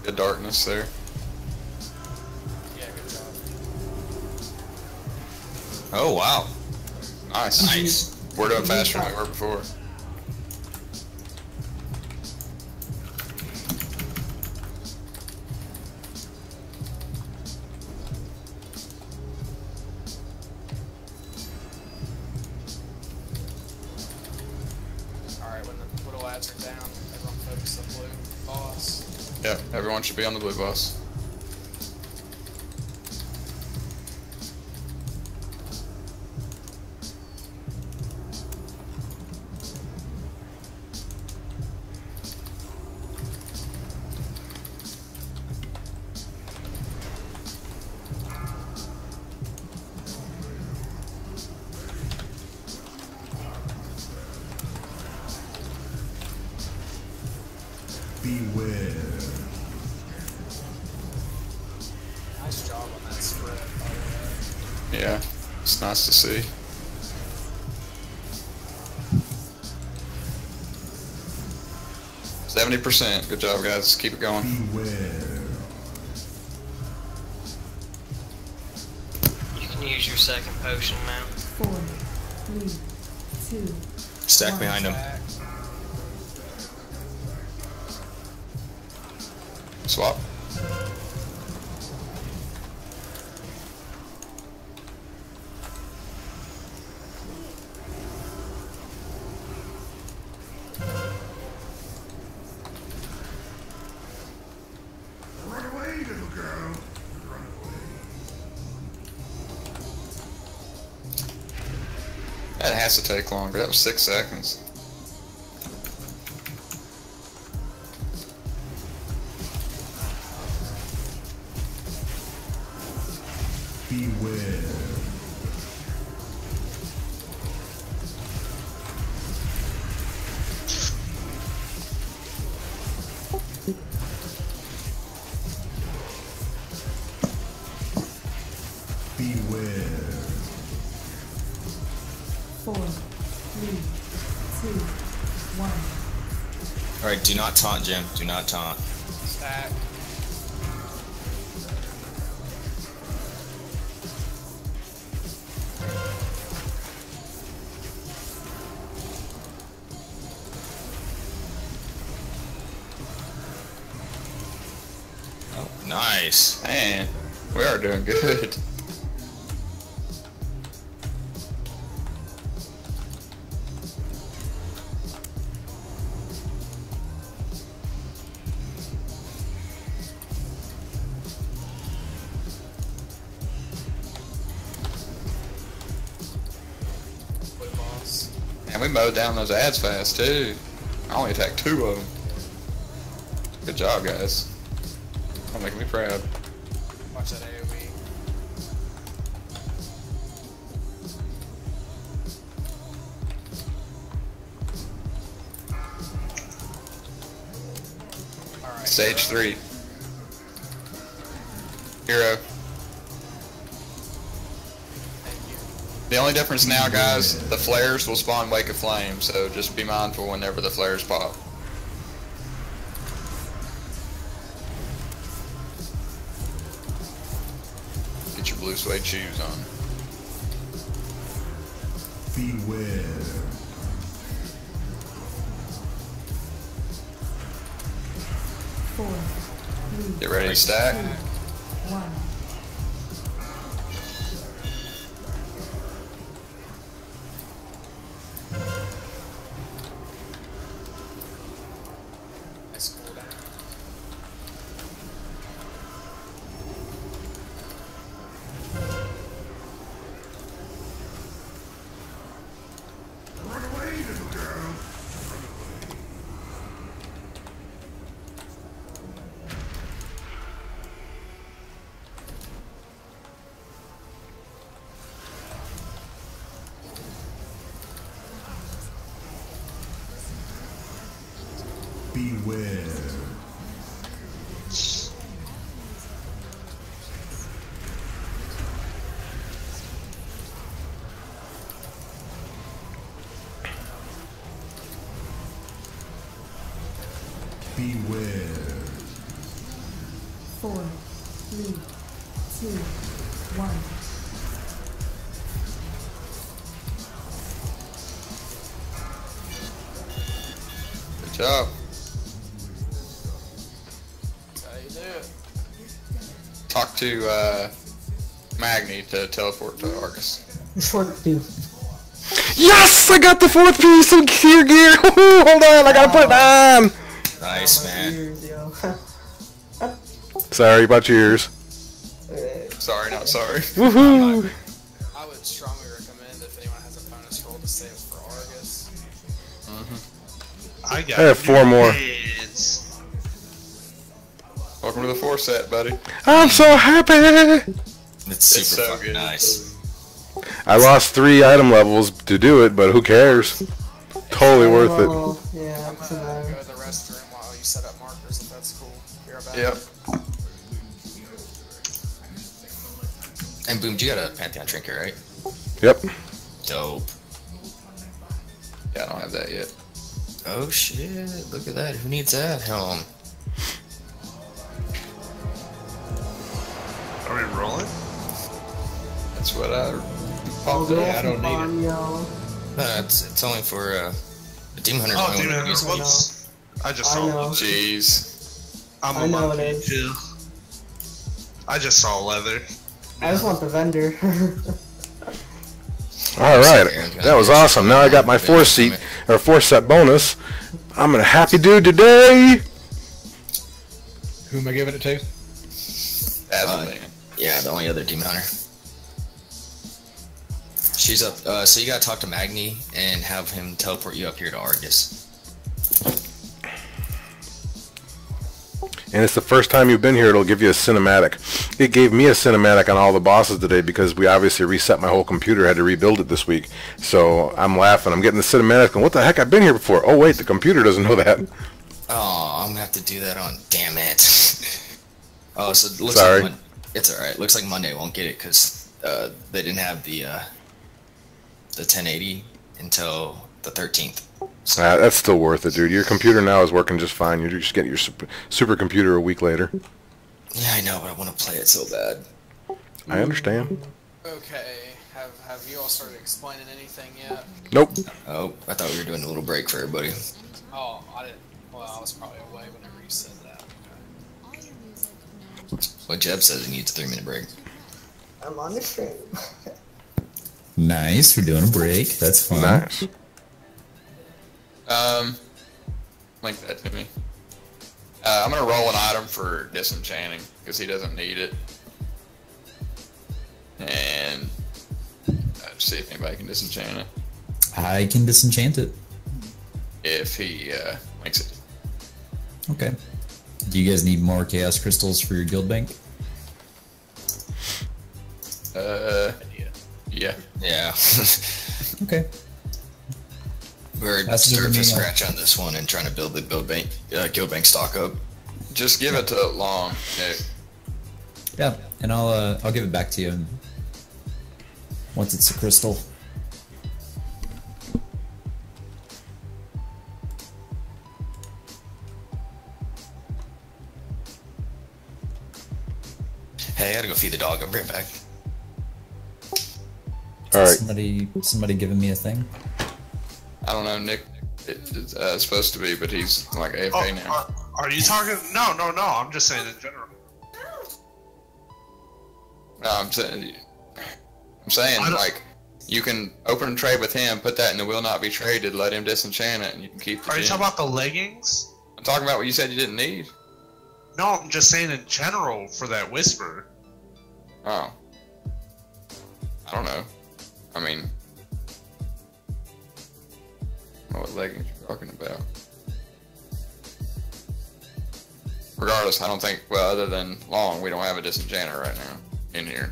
Good darkness there. Yeah, good job. Oh, wow. Nice. Nice. We're doing faster than we were before. Alright, when the little ads are down, everyone focus the blue boss. Yep, everyone should be on the blue boss. Beware. Nice job on that spread, by the way. Yeah, it's nice to see. %. Good job, guys. Keep it going. Beware. You can use your second potion now. 4, 3, 2. Stack behind him. Stack. Swap. Run away, little girl. Run away. That has to take longer. That was 6 seconds. Beware. Beware. 4, 3, 2, 1. Alright, do not taunt, Jim. Do not taunt. Stack. Oh, nice. Man, we are doing good. Blue boss. And we mowed down those ads fast too. I only attacked 2 of them. Good job, guys. Don't make me proud. Watch that AoE. Stage 3. Hero. The only difference now, guys, the flares will spawn Wake of Flame, so just be mindful whenever the flares pop. Get your blue suede shoes on. Beware. Four, three, Get ready to stack. 1. Nice cooldown. Run away, little girl. Beware. Beware. 4, 3, 2, 1. Good job. That's how you do it. Talk to Magni to teleport to Argus. Short dude. Yes! I got the 4th piece of gear. Hold on, I gotta put it on. Nice, man. Ears, yo. Sorry about your ears. Sorry, not sorry. Woohoo! I would strongly recommend if anyone has a bonus roll to save it for Argus. I got I have 4 more. kids. Welcome to the 4 set, buddy. I'm so happy. It's super so fucking good. nice. I lost 3 item levels to do it, but who cares? Totally worth it. Well, yeah, I'm it's gonna go to the restroom while you set up markers if that's cool. Be right back. Yep. And Boomz, you got a Pantheon trinket, right? Yep. Dope. Yeah, I don't have that yet. Oh shit, look at that. Who needs that? Helm. Are we rolling? That's what I popped up. I don't need it. Yo. No, it's only for the Demon Hunter. Oh, Demon Hunter. Whoops. I just saw I know. leather. Jeez. I'm I a know it monkey is. too. I just saw leather. I just want the vendor. Alright, that was awesome. Now I got my 4 set bonus. I'm a happy dude today. Who am I giving it to? Yeah, the only other Demon Hunter. She's up. So you gotta talk to Magni and have him teleport you up here to Argus. And it's the first time you've been here, it'll give you a cinematic. It gave me a cinematic on all the bosses today because we obviously reset my whole computer, had to rebuild it this week. So I'm laughing. I'm getting the cinematic and what the heck, I've been here before. Oh wait, the computer doesn't know that. Oh, I'm gonna have to do that on. Damn it. Oh, so it looks Sorry. like it's alright. Looks like Monday won't get it because they didn't have the 1080 until the 13th. That's still worth it, dude. Your computer now is working just fine. You're just getting your super computer a week later. Yeah, I know, but I want to play it so bad. I understand. Okay, have you all started explaining anything yet? Nope. Oh, I thought we were doing a little break for everybody. Oh, I didn't. Well, I was probably away whenever you said that. Well, Jeb says he needs a 3-minute break. I'm on the stream. Nice, we're doing a break. That's fun. Nice. Link that to me. I'm gonna roll an item for disenchanting because he doesn't need it, and see if anybody can disenchant it. I can disenchant it. If he makes it. Okay. Do you guys need more chaos crystals for your guild bank? Yeah. Yeah. Okay. We're That's starting good from to me, scratch on this one and trying to build the guild bank stock up. Just give it to Long, Nick. Yeah, and I'll give it back to you once it's a crystal. Hey, I gotta go feed the dog. I'll be right back. All right. Somebody giving me a thing? I don't know, Nick. It's supposed to be, but he's like AFK now. Are you talking? No. I'm just saying in general. No, I'm saying like you can open a trade with him, put that in the will not be traded, let him disenchant it, and you can keep the Are you gem. talking about the leggings? I'm talking about what you said you didn't need. No, I'm just saying in general for that whisper. Oh. I don't know. I mean, I don't know what leggings you're talking about. Regardless, I don't think, well, other than Long, we don't have a disenchanter right now in here.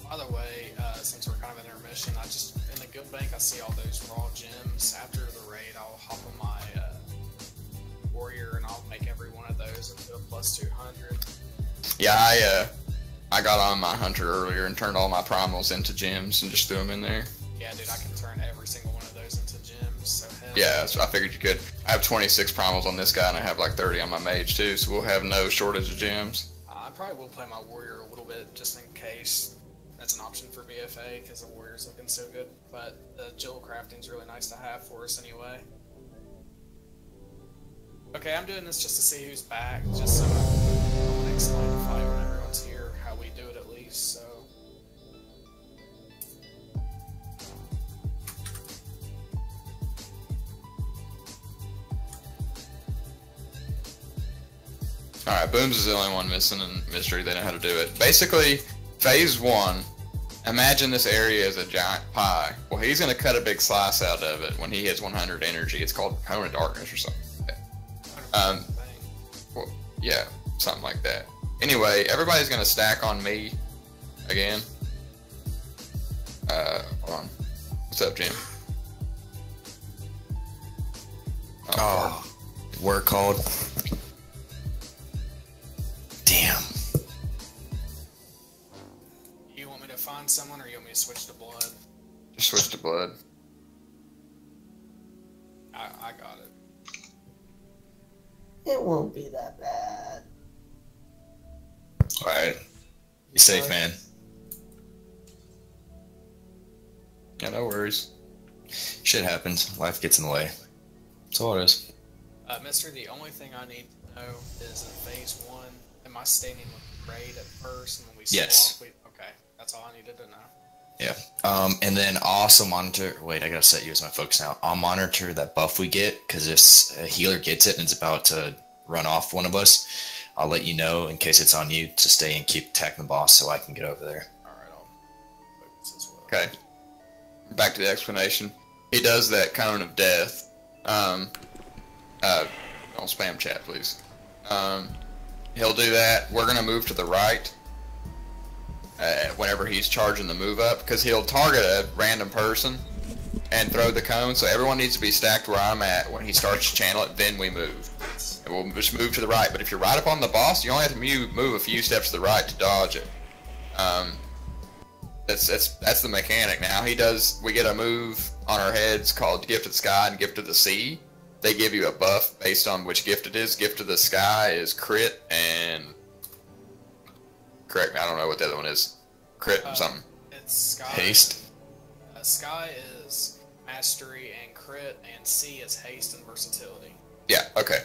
By the way, since we're kind of in intermission, in the guild bank, I see all those raw gems. After the raid, I'll hop on my warrior and I'll make every one of those into a plus 200. Yeah, I got on my hunter earlier and turned all my primals into gems and just threw them in there. Yeah, dude, I can turn every single one of those into gems, so hell. Yeah, so I figured you could. I have 26 primals on this guy and I have like 30 on my mage too, so we'll have no shortage of gems. I probably will play my warrior a little bit just in case that's an option for BFA because the warrior's looking so good. But the jewel crafting's really nice to have for us anyway. Okay, I'm doing this just to see who's back, just so I can explain the fight when everyone's here, how we do it at least, so. Alright, Boomz is the only one missing in Mystery. They know how to do it. Basically, phase 1, imagine this area is a giant pie. Well, he's going to cut a big slice out of it when he hits 100 energy. It's called Cone of Darkness or something like that. Well, yeah, something like that. Anyway, everybody's going to stack on me again. Hold on. What's up, Jim? Oh, work called. Damn. You want me to find someone or you want me to switch to blood? Just switch to blood. I got it. It won't be that bad. Alright. Be safe, man. Yeah, no worries. Shit happens. Life gets in the way. That's all it is. Mister, the only thing I need to know is in phase 1, am I standing with the raid at first and when we Yes. swap? Okay, that's all I needed to know. Yeah. And then also monitor. Wait, I gotta set you as my focus now. I'll monitor that buff we get, because if a healer gets it and it's about to run off one of us, I'll let you know in case it's on you to stay and keep attacking the boss so I can get over there. Alright, I'll focus as well. Okay. Back to the explanation. He does that Cone of Death. Don't spam chat, please. He'll do that. We're gonna move to the right whenever he's charging the move up, because he'll target a random person and throw the cone, so everyone needs to be stacked where I'm at when he starts to channel it, then we move. And we'll just move to the right, but if you're right up on the boss, you only have to move a few steps to the right to dodge it. That's the mechanic. Now we get a move on our heads called Gift of the Sky and Gift of the Sea. They give you a buff based on which gift it is. Gift of the Sky is crit and... Correct me, I don't know what the other one is. Crit and something. It's Sky. Haste. Sky is Mastery and Crit, and Sea is Haste and Versatility. Yeah, okay.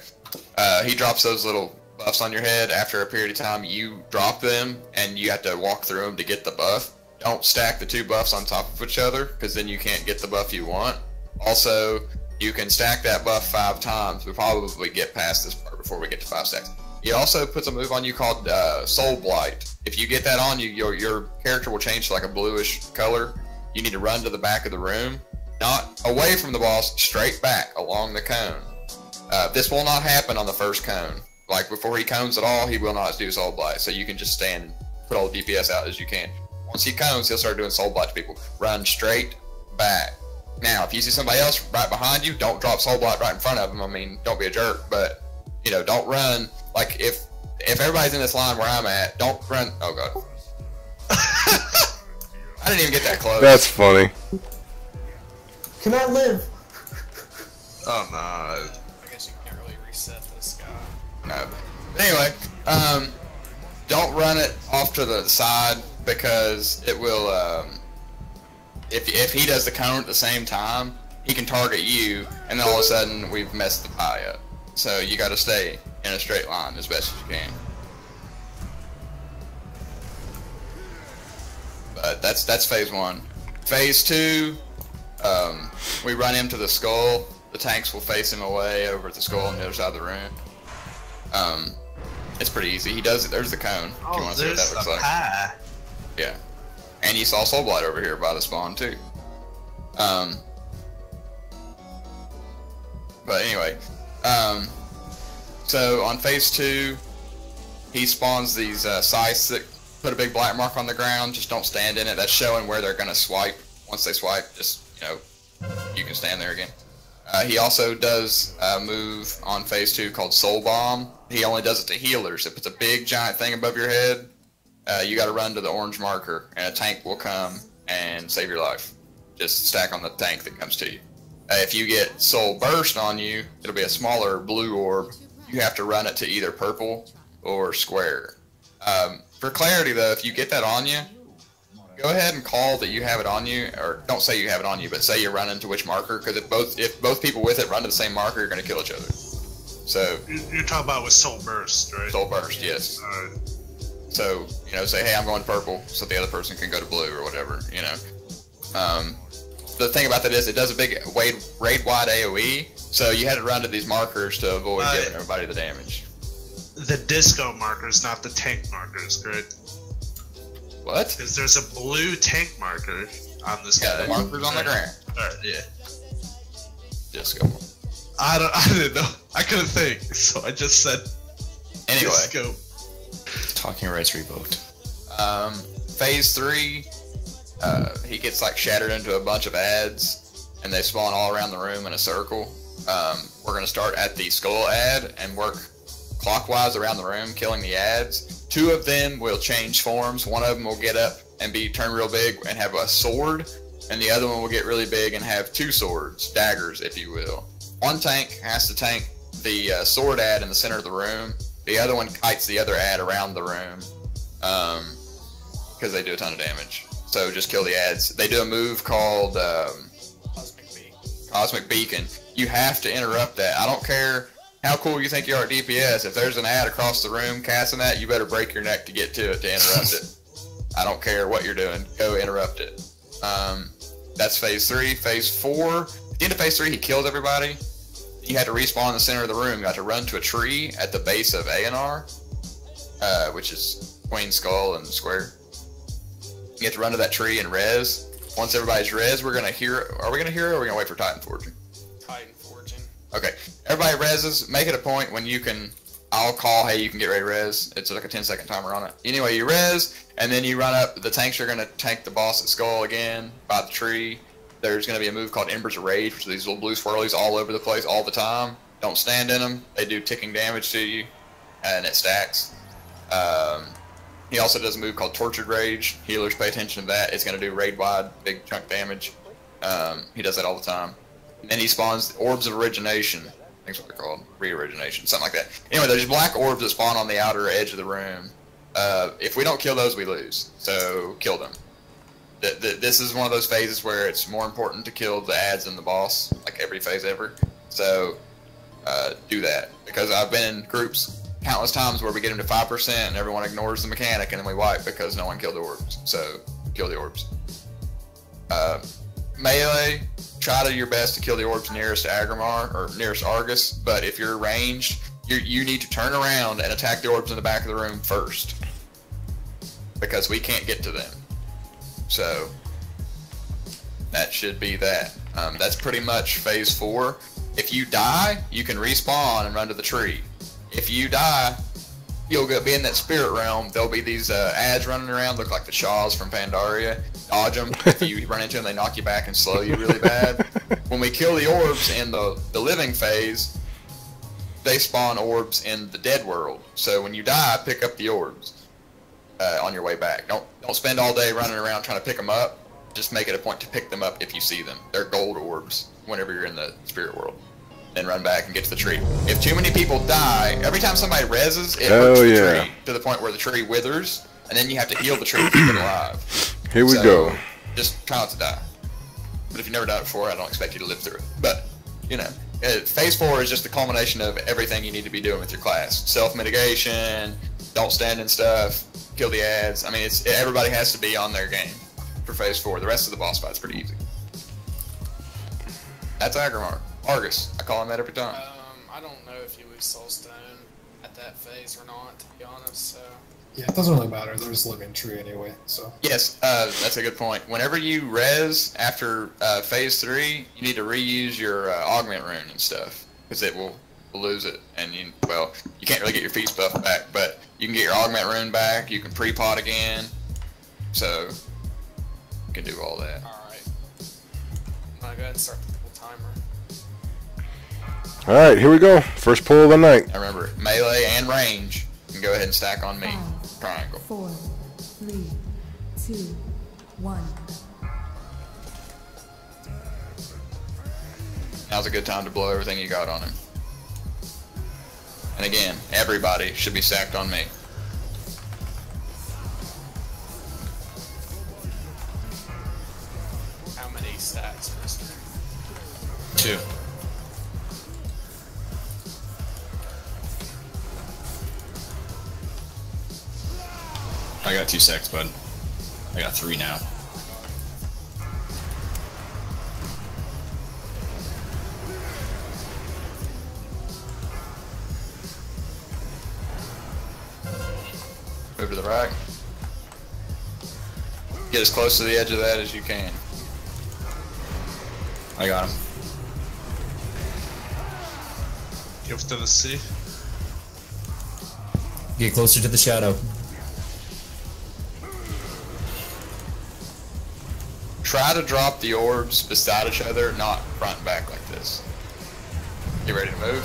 He drops those little buffs on your head. After a period of time, you drop them, and you have to walk through them to get the buff. Don't stack the two buffs on top of each other, because then you can't get the buff you want. Also, you can stack that buff 5 times. We'll probably get past this part before we get to 5 stacks. He also puts a move on you called Soul Blight. If you get that on you, your character will change to like a bluish color. You need to run to the back of the room, not away from the boss, straight back along the cone. This will not happen on the first cone. Like before he cones at all, he will not do Soul Blight. So you can just stand and put all the DPS out as you can. Once he cones, he'll start doing Soul Blight to people. Run straight back. Now, if you see somebody else right behind you, don't drop Soul Blight right in front of them. I mean, don't be a jerk, but, you know, don't run. like if everybody's in this line where I'm at, don't run. Oh god. I didn't even get that close. That's funny. Can I live? Oh no. I guess you can't really reset this guy. No. But anyway, don't run it off to the side because it will. If he does the cone at the same time, he can target you, and then all of a sudden we've messed the pie up. So you got to stay in a straight line as best as you can. But that's phase 1. Phase 2, we run him to the skull. The tanks will face him away over at the skull on the other side of the room. It's pretty easy. He does it. There's the cone. If you want to see what that looks like. Pie. Yeah. And you saw Soul Blight over here by the spawn too. But anyway, so on phase 2, he spawns these scythes that put a big black mark on the ground. Just don't stand in it. That's showing where they're gonna swipe. Once they swipe, just you can stand there again. He also does a move on phase 2 called Soul Bomb. He only does it to healers. If it's a big giant thing above your head, you got to run to the orange marker, and a tank will come and save your life. Just stack on the tank that comes to you. If you get Soul Burst on you, it'll be a smaller blue orb. You have to run it to either purple or square. For clarity, though, if you get that on you, go ahead and call that you have it on you, or don't say you have it on you, but say you run into which marker, because if both people with it run to the same marker, you're going to kill each other. So you're talking about with Soul Burst, right? Soul Burst, yes. So, say, hey, I'm going purple, so the other person can go to blue or whatever, The thing about that is it does a big raid-wide AoE, so you had to run to these markers to avoid giving everybody the damage. The disco markers, not the tank markers, correct? What? Because there's a blue tank marker on this guy. The markers on the ground. Alright, yeah. Disco. I didn't know. I couldn't think, so I just said anyway. Disco. Talking rights revoked. Phase 3, he gets shattered into a bunch of ads, and they spawn all around the room in a circle. We're gonna start at the skull ad and work clockwise around the room, killing the ads. 2 of them will change forms. One of them will get up and turn real big and have a sword, and the other one will get really big and have 2 swords, daggers, if you will. One tank has to tank the sword ad in the center of the room. The other one kites the other ad around the room, because they do a ton of damage. So just kill the ads. They do a move called Cosmic Beacon. You have to interrupt that. I don't care how cool you think you are at DPS. If there's an ad across the room casting that, you better break your neck to get to it to interrupt it. I don't care what you're doing. Go interrupt it. That's phase 3. Phase 4. At the end of phase 3, he killed everybody. You had to respawn in the center of the room. You had to run to a tree at the base of A&R, which is Queen Skull and Square. You have to run to that tree and res. Once everybody's res, we're gonna hear. Are we gonna hear it, or are we gonna wait for Titan Forging? Titan Forging. Okay. Everybody reses. Make it a point when you can. I'll call. Hey, you can get ready to res. It's like a 10-second timer on it. Anyway, you res, and then you run up. The tanks are gonna tank the boss at Skull again by the tree. There's gonna be a move called Embers of Rage, which are these little blue swirlies all over the place all the time. Don't stand in them. They do ticking damage to you, and it stacks. He also does a move called Tortured Rage. Healers pay attention to that. It's going to do raid-wide, big chunk damage. He does that all the time. And then he spawns Orbs of Origination. I think that's what they're called. Re-origination, something like that. Anyway, there's black orbs that spawn on the outer edge of the room. If we don't kill those, we lose. So, kill them. This is one of those phases where it's more important to kill the ads than the boss, like every phase ever. So, do that. Because I've been in groups countless times where we get them to 5% and everyone ignores the mechanic and then we wipe because no one killed the orbs. So, kill the orbs. Melee, try to your best to kill the orbs nearest Agrimar or nearest Argus, but if you're ranged, you need to turn around and attack the orbs in the back of the room first. Because we can't get to them. So, that should be that. That's pretty much phase 4. If you die, you can respawn and run to the tree. If you die, you'll be in that spirit realm. There'll be these ads running around, look like the Shaws from Pandaria. Dodge them. If you run into them, they knock you back and slow you really bad. When we kill the orbs in the living phase, they spawn orbs in the dead world. So when you die, pick up the orbs on your way back. Don't spend all day running around trying to pick them up. Just make it a point to pick them up if you see them. They're gold orbs whenever you're in the spirit world. Then run back and get to the tree. If too many people die, every time somebody reses, it hurts the tree to the point where the tree withers, and then you have to heal the tree to keep it alive. Here we go. Just try not to die. But if you never died before, I don't expect you to live through it. But, you know, phase 4 is just the culmination of everything you need to be doing with your class. Self-mitigation, don't stand in stuff, kill the ads. I mean, everybody has to be on their game for phase 4. The rest of the boss fight's pretty easy. That's Agrimar. Argus. I call him that every time. I don't know if you lose Soulstone at that phase or not, to be honest, so... Yeah, it doesn't really matter. They're just living tree anyway, so... Yes, that's a good point. Whenever you res after phase 3, you need to reuse your augment rune and stuff, because it will lose it. And, you can't really get your feast buff back, but you can get your augment rune back, you can pre-pot again, so you can do all that. Alright. I'm gonna go ahead and start the full timer. Alright, here we go. First pull of the night. Now remember, melee and range, you can go ahead and stack on me. Triangle. 4, 3, 2, 1. Now's a good time to blow everything you got on him. And again, everybody should be stacked on me. How many stacks, mister? 2. I got 2 stacks, bud. I got 3 now. Move to the right. Get as close to the edge of that as you can. I got him. Give to the sea. Get closer to the shadow. Try to drop the orbs beside each other, not front and back like this. You ready to move?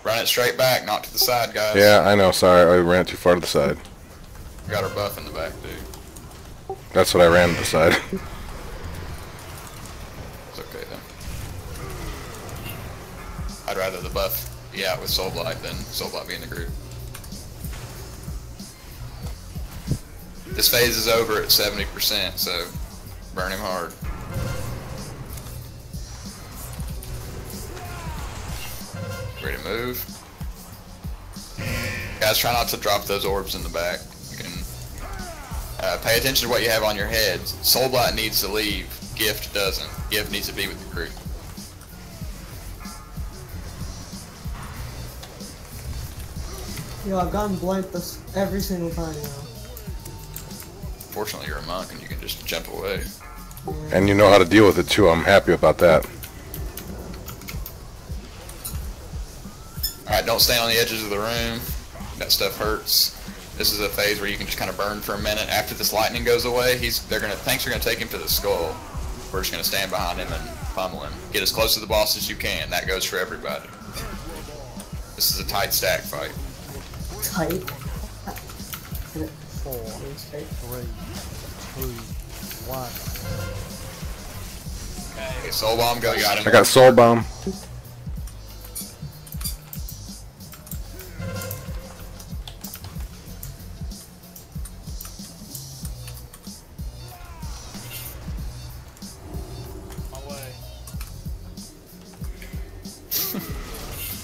Run it straight back, not to the side, guys. Yeah, I know. Sorry, I ran too far to the side. Got our buff in the back, dude. That's what I ran to the side. It's okay then. I'd rather the buff be out with Soul Blight than Soul Blight be in the group. This phase is over at 70%, so burn him hard. Ready to move? Guys, try not to drop those orbs in the back. You can pay attention to what you have on your head. Soul Blight needs to leave. Gift doesn't. Gift needs to be with the group. Yo, I've gotten blanked this every single time now. Fortunately, you're a monk and you can just jump away. And you know how to deal with it too. I'm happy about that. Alright, don't stay on the edges of the room. That stuff hurts. This is a phase where you can just kind of burn for a minute. After this lightning goes away, tanks are gonna take him to the skull. We're just gonna stand behind him and pummel him. Get as close to the boss as you can. That goes for everybody. This is a tight stack fight. Tight. 4, 3, 2, 1. Okay, Soul Bomb, go. You got him. I got Soul Bomb.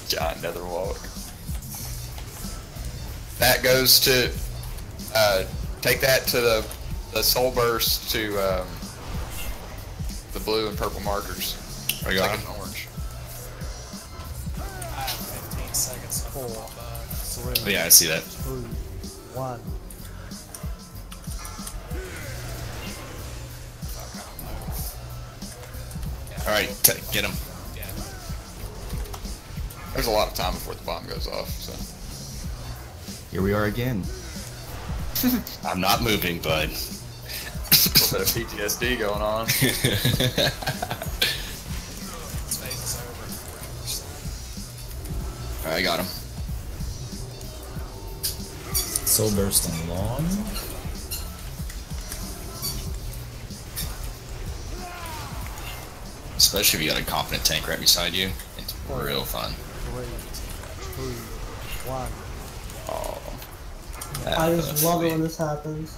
Giant Netherwalk. That goes to take that to the Soul Burst to the blue and purple markers. I got him. Orange. I have 15 seconds. 4, 3, Oh, yeah, I see that. 2, 1. Yeah, Alright, get him. Yeah. There's a lot of time before the bomb goes off, so. Here we are again. I'm not moving, bud. A little bit of PTSD going on. This phase is over. Alright, I got him. Soul Burst on long. Especially if you got a confident tank right beside you. It's real fun. 3, 2, 1. Oh. I just love it when this happens.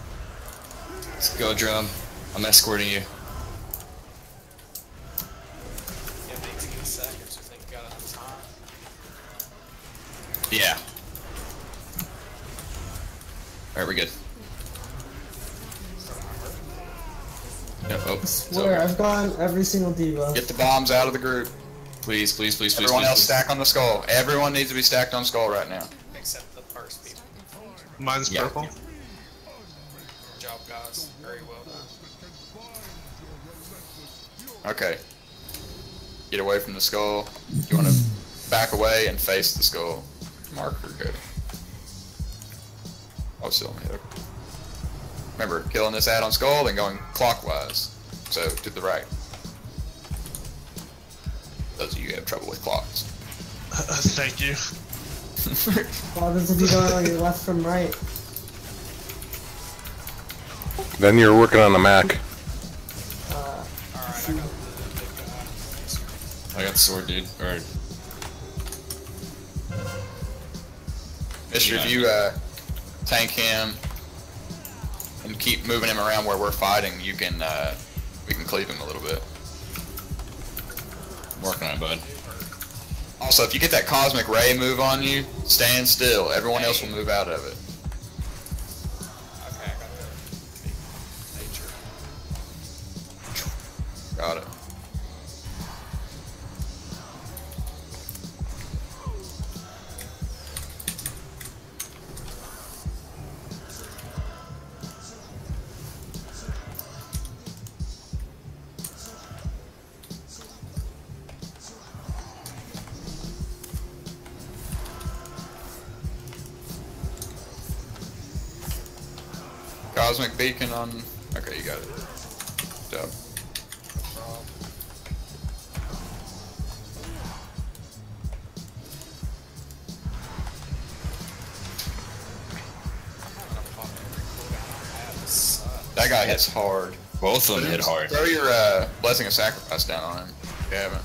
Let's go, Drum. I'm escorting you. Yeah, 18 seconds. You think you got enough time? Yeah. Alright, we're good. Yep, oh, I swear, I've gone every single diva. Get the bombs out of the group. Please, please, please, please. Everyone please, else please. stack on the skull. Everyone needs to be stacked on skull right now. Except the first people. Mine's purple. Good job, guys. Very well done. Okay. Get away from the skull. You want to back away and face the skull. Marker, good. Oh, still on the hook. Remember, killing this add-on skull, then going clockwise. So, to the right. Those of you who have trouble with clocks. Thank you. What happens if you go on your left from right? Then you're working on the Mac. I got the sword, dude. Or Mister, if you tank him and keep moving him around where we're fighting, you can we can cleave him a little bit. I'm working on it, bud. Also, if you get that cosmic ray move on you, stand still. Everyone else will move out of it. Okay, I got the nature. Got it. Cosmic beacon on. Okay, you got it. Good job. That guy hits hard. Both of them hit hard. Throw your blessing of sacrifice down on him. If you haven't.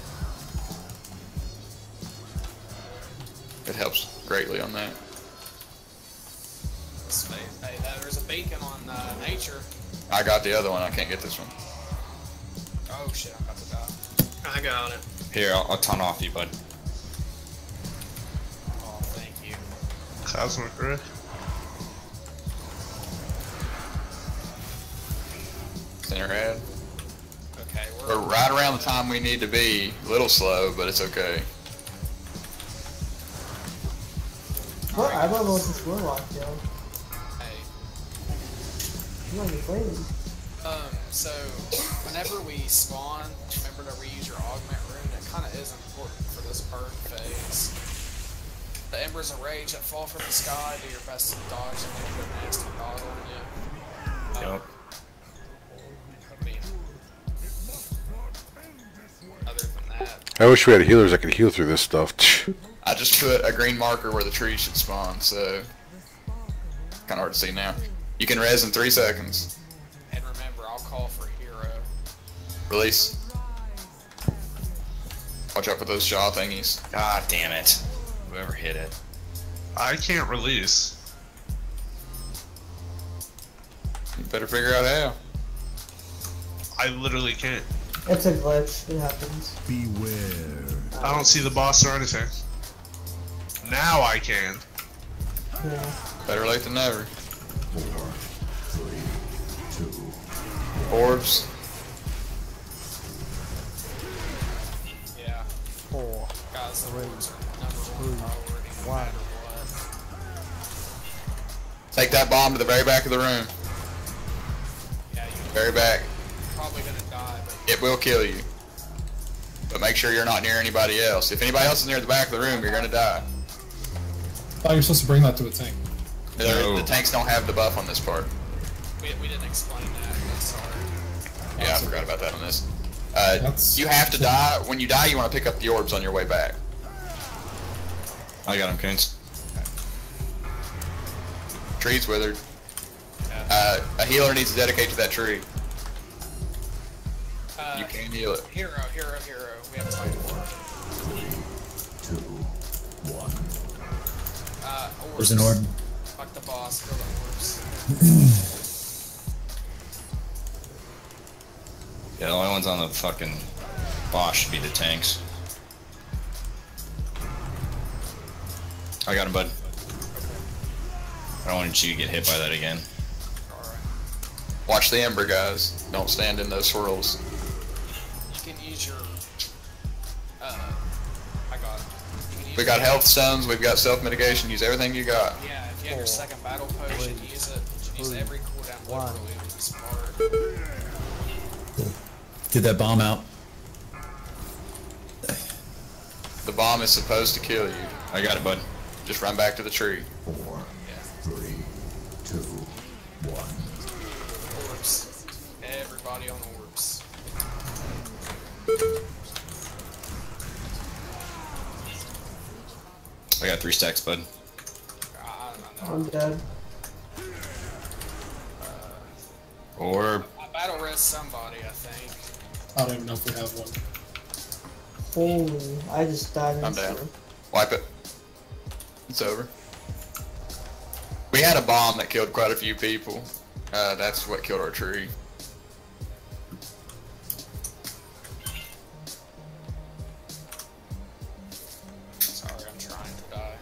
It helps greatly on that. Hey, there's a beacon on nature. I got the other one. I can't get this one. Oh shit, I'm about to die. I got it. Here, I'll ton off you, bud. Oh, thank you. Cosmic Ray. Center head. Okay, We're right around the time we need to be. A little slow, but it's okay. What? I level with this warlock, yo. Hey. Come on, you're playing. So whenever we spawn, remember to reuse your augment rune. It kind of is important for this burn phase. The embers of rage that fall from the sky, do your best to dodge them and put a nasty dog on you. Yep. I mean, other than that, I wish we had healers that could heal through this stuff. I just put a green marker where the tree should spawn, so kind of hard to see now. You can res in 3 seconds. and remember, I'll call for hero. Release. Watch out for those Shaw thingies. God damn it. Whoever hit it. I can't release. You better figure out how. I literally can't. It's a glitch. It happens. Beware. I don't see the boss or anything. Now I can. Yeah. Better late than never. 4, 3, 2. Orbs. Yeah. 4, Guys, the 3, orbs are number one priority no 1. matter what. Take that bomb to the very back of the room. Yeah, you're Very back. probably gonna die, but It will kill you. but make sure you're not near anybody else. If anybody else is near the back of the room, you're gonna die. I thought you were supposed to bring that to a tank. The tanks don't have the buff on this part. We didn't explain that. I'm sorry. Yeah, I forgot about that on this. You have to die. When you die, you want to pick up the orbs on your way back. I got him, Coons. Tree's withered. A healer needs to dedicate to that tree. You can heal it. Hero. We have time for it. 3, 2, 1. There's an orb. Fuck the boss, kill the orbs. Yeah, the only ones on the fucking boss should be the tanks. I got him, bud. I don't want you to get hit by that again. Watch the ember, guys. Don't stand in those swirls. You can use your... I got it. We got health stones, we've got self-mitigation, use everything you got. Yeah, if you have your second battle potion, use it. You should use every cooldown liberally with this part. Get that bomb out. The bomb is supposed to kill you. I got it, bud. Just run back to the tree. 4, 3, 2, 1. Orbs. Everybody on orbs. I got 3 stacks, bud. I'm dead. Or I battle res somebody, I think. I don't even know if we have one. Holy, I just died I'm down. instantly. Wipe it. It's over. We had a bomb that killed quite a few people. That's what killed our tree. Sorry, I'm trying to die.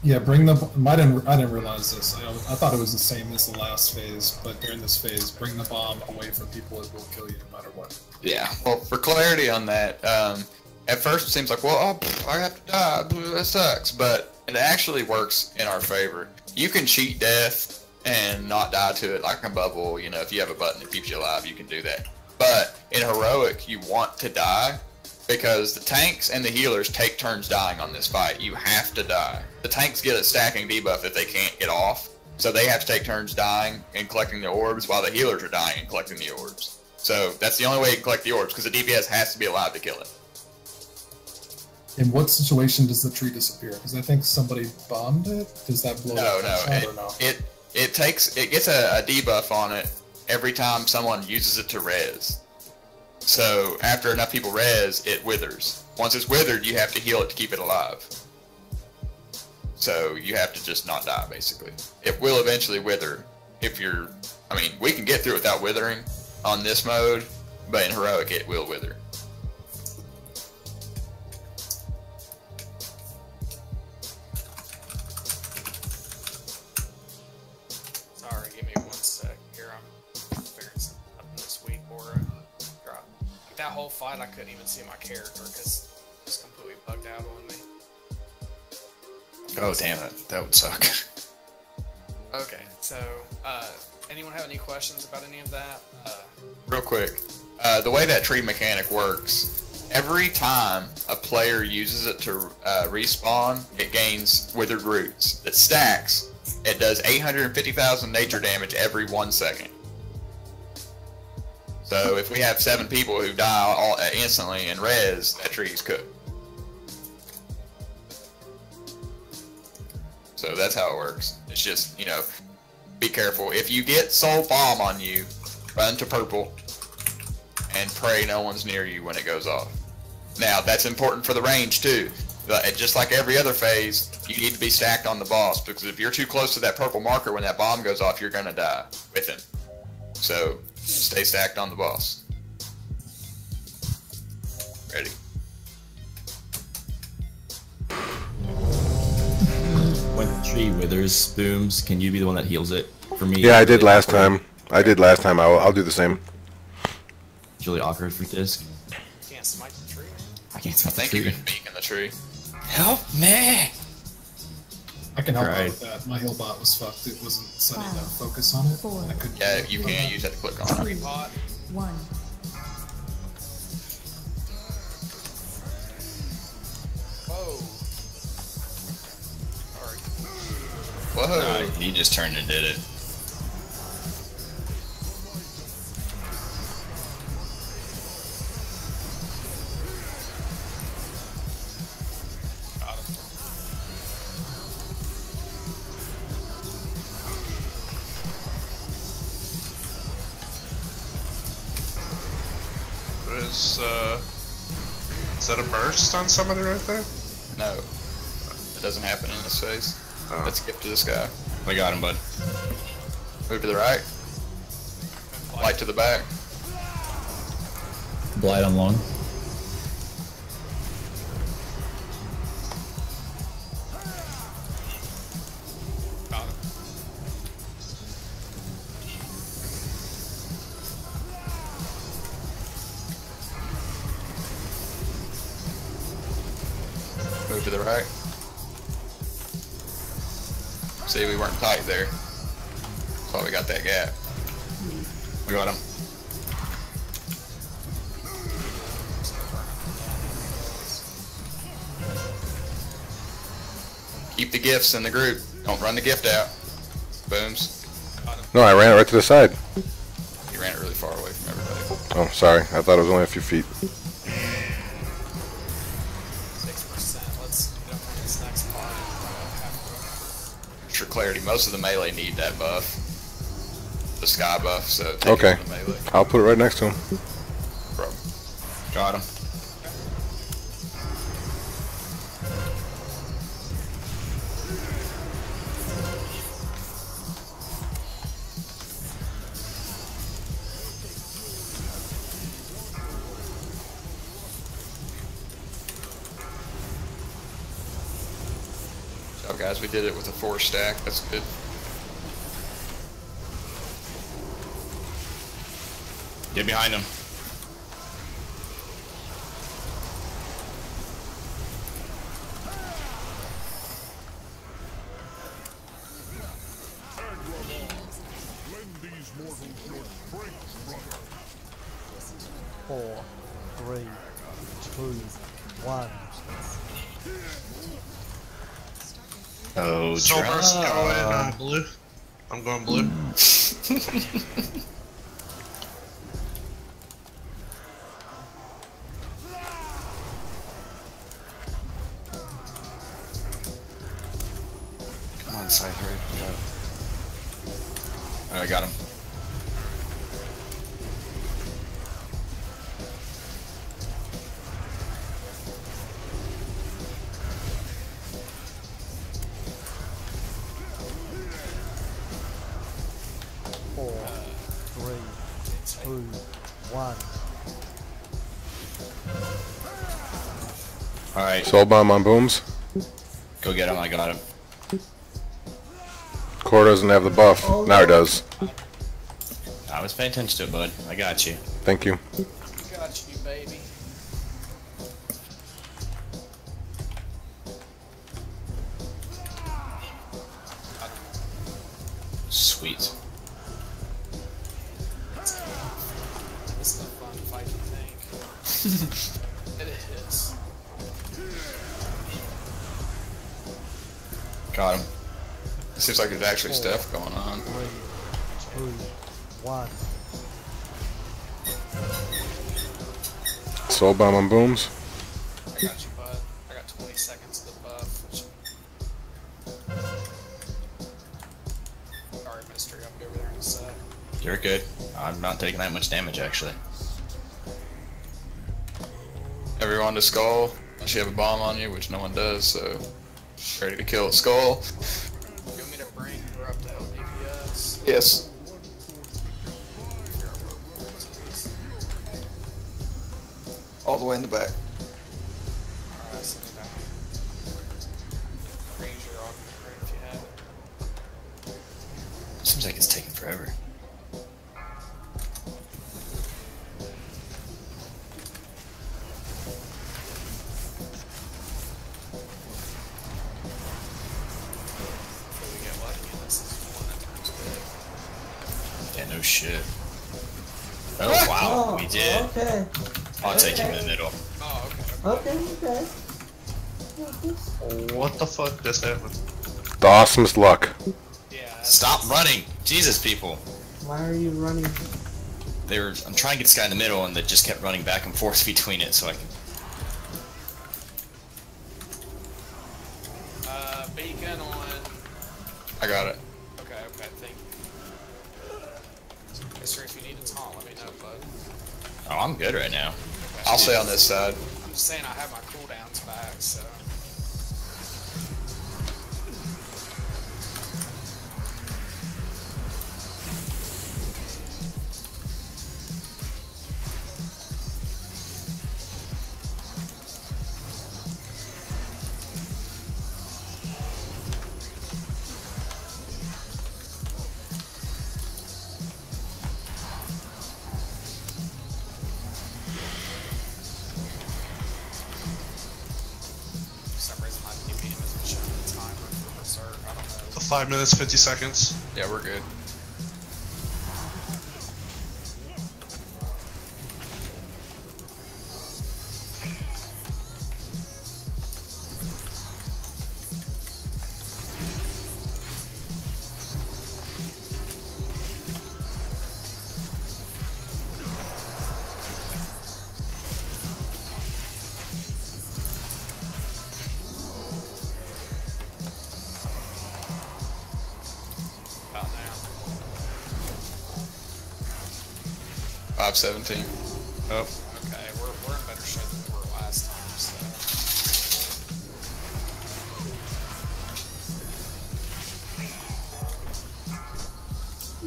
Yeah, bring the. I didn't realize this. I thought it was the same as the last phase, but during this phase, bring the bomb away from people. It will kill you no matter what. Yeah. Well, for clarity on that, at first it seems like, well, I have to die. That sucks. But it actually works in our favor. You can cheat death and not die to it like a bubble. You know, if you have a button that keeps you alive, you can do that. But in heroic, you want to die because the tanks and the healers take turns dying on this fight. You have to die. The tanks get a stacking debuff if they can't get off, so they have to take turns dying and collecting the orbs while the healers are dying and collecting the orbs. So that's the only way you can collect the orbs, because the DPS has to be alive to kill it. In what situation does the tree disappear? Because I think somebody bombed it. Does that blow No, up? no. It gets a debuff on it every time someone uses it to res. So after enough people res, it withers. Once it's withered, you have to heal it to keep it alive. So you have to just not die, basically. It will eventually wither if you're... I mean, we can get through without withering on this mode, but in heroic it will wither. Sorry, give me 1 sec. Here, I'm figuring something up this week, or drop. Like that whole fight, I couldn't even see my character because it was completely bugged out on me. oh damn it, that would suck. Okay, so anyone have any questions about any of that? Real quick, the way that tree mechanic works, every time a player uses it to respawn, it gains withered roots. It stacks. It does 850,000 nature damage every 1 second. So if we have 7 people who die all instantly in res, that tree's cooked. So that's how it works. It's just, you know, be careful. If you get soul bomb on you, run to purple and pray no one's near you when it goes off. Now, that's important for the range too. But just like every other phase, you need to be stacked on the boss, because if you're too close to that purple marker when that bomb goes off, you're gonna die with him. So stay stacked on the boss. Ready? When the tree withers, Boomz, can you be the one that heals it? For me, Yeah, I did last time. I'll do the same. It's really awkward for Disc. You can't smite the tree. I can't I smite the think tree. you can peek in the tree. Help me! I can help out Right. with that. My heal bot was fucked. It wasn't setting the focus on it. I couldn't Yeah, you can. You just have to click on it. Tree pot. 1. Whoa. He just turned and did it. Is that a burst on somebody right there? No. It doesn't happen in this phase. Oh. Let's skip to this guy. We got him, bud. Move to the right. Light to the back. Blight on long. Got him. Move to the right. See, we weren't tight there. That's why we got that gap. We got him. Keep the gifts in the group. Don't run the gift out. Booms. No, I ran it right to the side. You ran it really far away from everybody. Oh, sorry. I thought it was only a few feet. 6%. Let's get up on this next part. For clarity, most of the melee need that buff. The sky buff, so take Okay. it from the melee. I'll put it right next to him. Bro. Got him. So guys, we did it with a 4 stack. That's good. Get behind him. Four, three, two, one. Oh, Silver's going blue. I'm going blue. Come on, side, hurry. Alright, got him. Four, three, two, one. Alright, Soul bomb on Boomz. go get him. I got him. Core doesn't have the buff. Now he does. I was paying attention to it, bud. I got you. Thank you. Got you, baby. Sweet. This is a fun fight, you think? It is. Got him. It seems like there's actually stuff going on. 3, 2, 1. Soul bomb on Boomz. I got you, bud. I got 20 seconds of the buff, which... Alright, mystery, I'll be over there in a sec. You're good. I'm not taking that much damage, actually. Everyone to skull. Unless you have a bomb on you, which no one does, so ready to kill a skull. You want me to bring her up to help DPS? Yes. All the way in the back. Alright, send me back. Raise your augment rate if you have it. Seems like it's taking forever. Before we get lucky, and this is one that turns big. Yeah, no shit. Oh, wow. We did. Okay. I'll take him in the middle. Oh, okay. Okay, okay. What the fuck just happened? the awesomest luck. Stop running! Jesus, people. Why are you running? I'm trying to get this guy in the middle, and they just kept running back and forth between it, so I can. Beacon on. I got it. Okay, thank you. Mister, if you need a taunt, let me know, bud. Oh, I'm good right now. I'll stay on this side. I'm just saying I have my cooldowns back, so. So 5 minutes, 50 seconds. Yeah, we're good. About now. 517. Oh. Okay, we're in better shape than we were last time, so.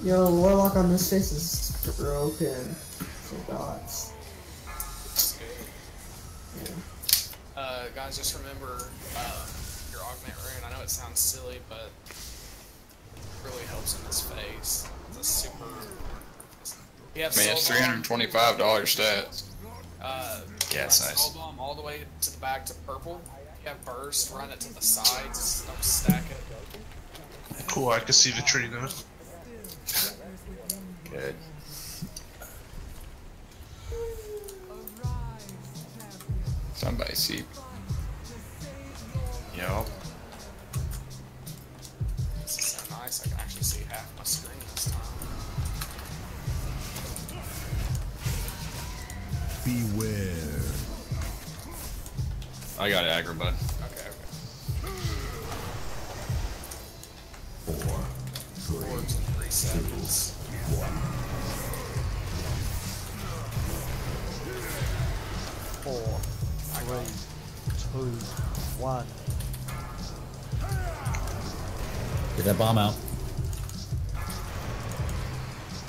Yo, Warlock on this face is broken. So gods. Guys, just remember your augment rune. I know it sounds silly, but it really helps in this phase. It's a super. You have Man, it's soul bomb. $325 stats. Gas nice. Soul bomb all the way to the back to purple. You have burst. Run it to the sides. Don't stack it. Cool, I can see the tree now. Good. Somebody see. Yo. This is so nice. I can actually see half my screen this time. Beware. I got it, aggro, bud. Okay. 4, 3, Orbs in 3 seconds. 4, 3, 2, 1. Get that bomb out.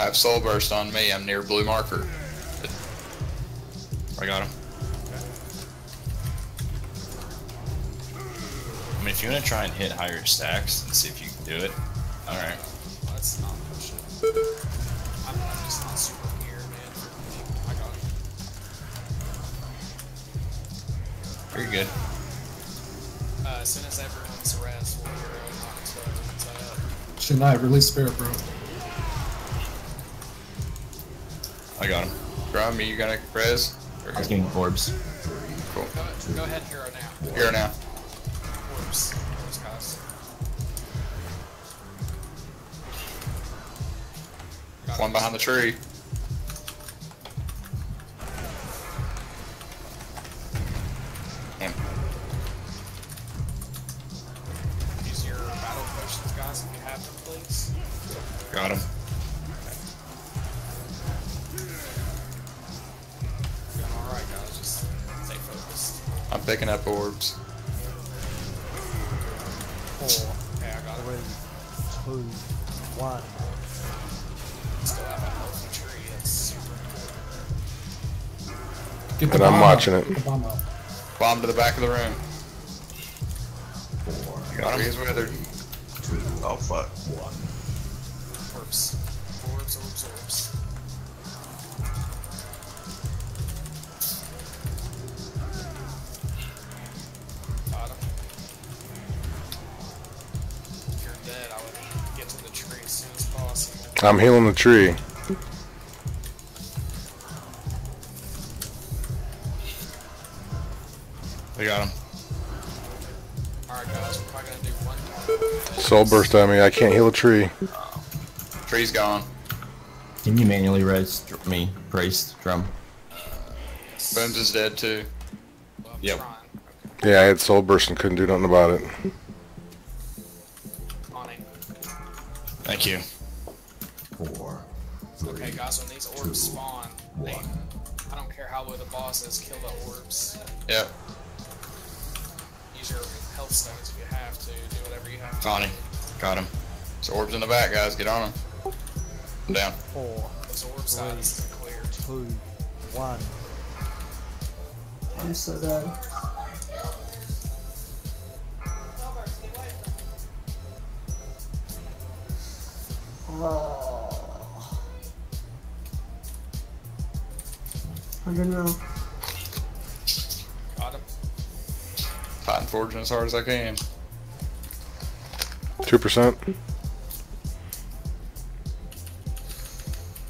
I have soul burst on me. I'm near blue marker. I got him. I mean, if you want to try and hit higher stacks and see if you can do it, alright. Let's not push it. I'm just not super geared, man. I got it. You're good. As soon as everyone's res, we'll hero not to Should I release Spirit, bro? I got him. Draw me, you got a res? I was getting orbs. Cool. Go ahead, hero now. Here now. Orbs, guys. One behind the tree. Use your battle potions, guys, if you have them, please. Got him. Doing alright, guys. Just stay focused. I'm picking up orbs. 4, Okay, I got 3, it. 2, 1. Still have a healthy tree. That's super good. Get the And bomb I'm watching out. it. Get the bomb out. Bomb to the back of the room. Got him. He's withered. Oh, fuck. Orbs. Orbs. Got him. If you're dead, I would get to the tree as soon as possible. I'm healing the tree. We got him. Alright, guys, we're probably gonna do one more. Soul burst on me. I can't heal a tree. Tree's gone. Can you manually raise me, brace drum? Boomz is dead too. Yep. Yeah, I had soul burst and couldn't do nothing about it. Thank you. 4. Okay, guys, when these orbs spawn, I don't care how low the boss is, kill the orbs. Yep. Use your health stones if you have to. Do whatever you have to. Connie. Got him. There's orbs in the back, guys. Get on them. I'm down. 4, Those orb sides are clear. 2, 1. I'm so dead. Oh. 100 mil. Got him. Fighting Fortune as hard as I can. 2%.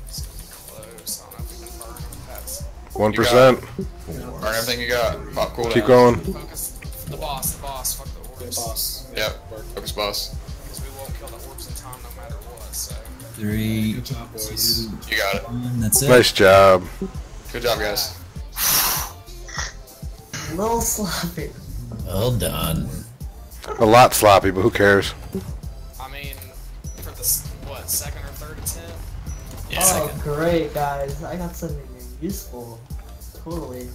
It's gonna be close. I don't know if we can burn them. That's 1%. Burn everything you got. Pop cooldown. Keep going. focus. The boss. Fuck the orbs. Boss. Yep. Focus boss. Because we won't kill the orbs in time no matter what, so. 3. Good job, boys. 2, You got it. 1. That's it. Nice job. Good job, guys. A little sloppy. Well done. A lot sloppy, but who cares? I mean, for the, what, second or third attempt? Yeah, Oh, second. great, guys. I got something useful. Totally.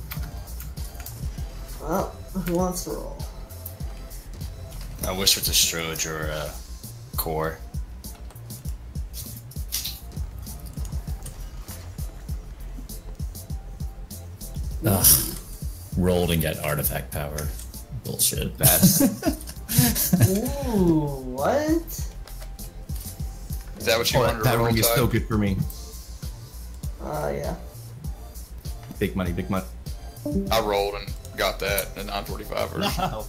Well, who wants to roll? I wish with a Stroge or a Core. Ugh. Rolled and get artifact power. Bullshit. Ooh, what? Is that what you wanted to That roll, ring is Tug? so good for me. Yeah. Big money, big money. I rolled and got that in 945 version. No.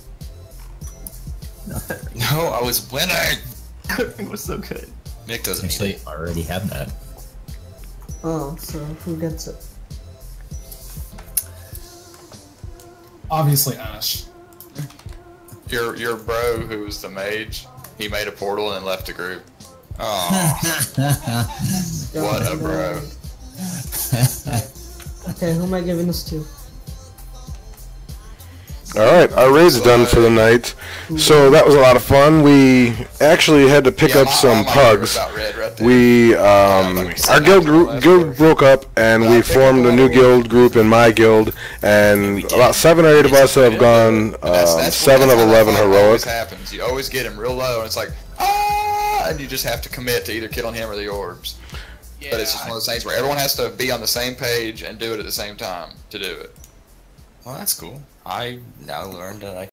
No, I was winning. That ring was so good. Nick doesn't need Actually, it. I already have that. Oh, so who gets it? Obviously, Ash. Your bro, who was the mage, he made a portal and left the group. Oh, What a bro. Okay, who am I giving this to? Alright, our raid's done for the night. So that was a lot of fun. We actually had to pick up some pugs. We, our guild broke up and we formed a new guild group in my guild, and about 7 or 8 of us have gone 7 of 11 heroic. Always happens. You always get him real low, and it's like, ah, and you just have to commit to either killing him or the orbs. Yeah, But it's just one of those things where everyone has to be on the same page and do it at the same time to do it. well, that's cool. I now learned that I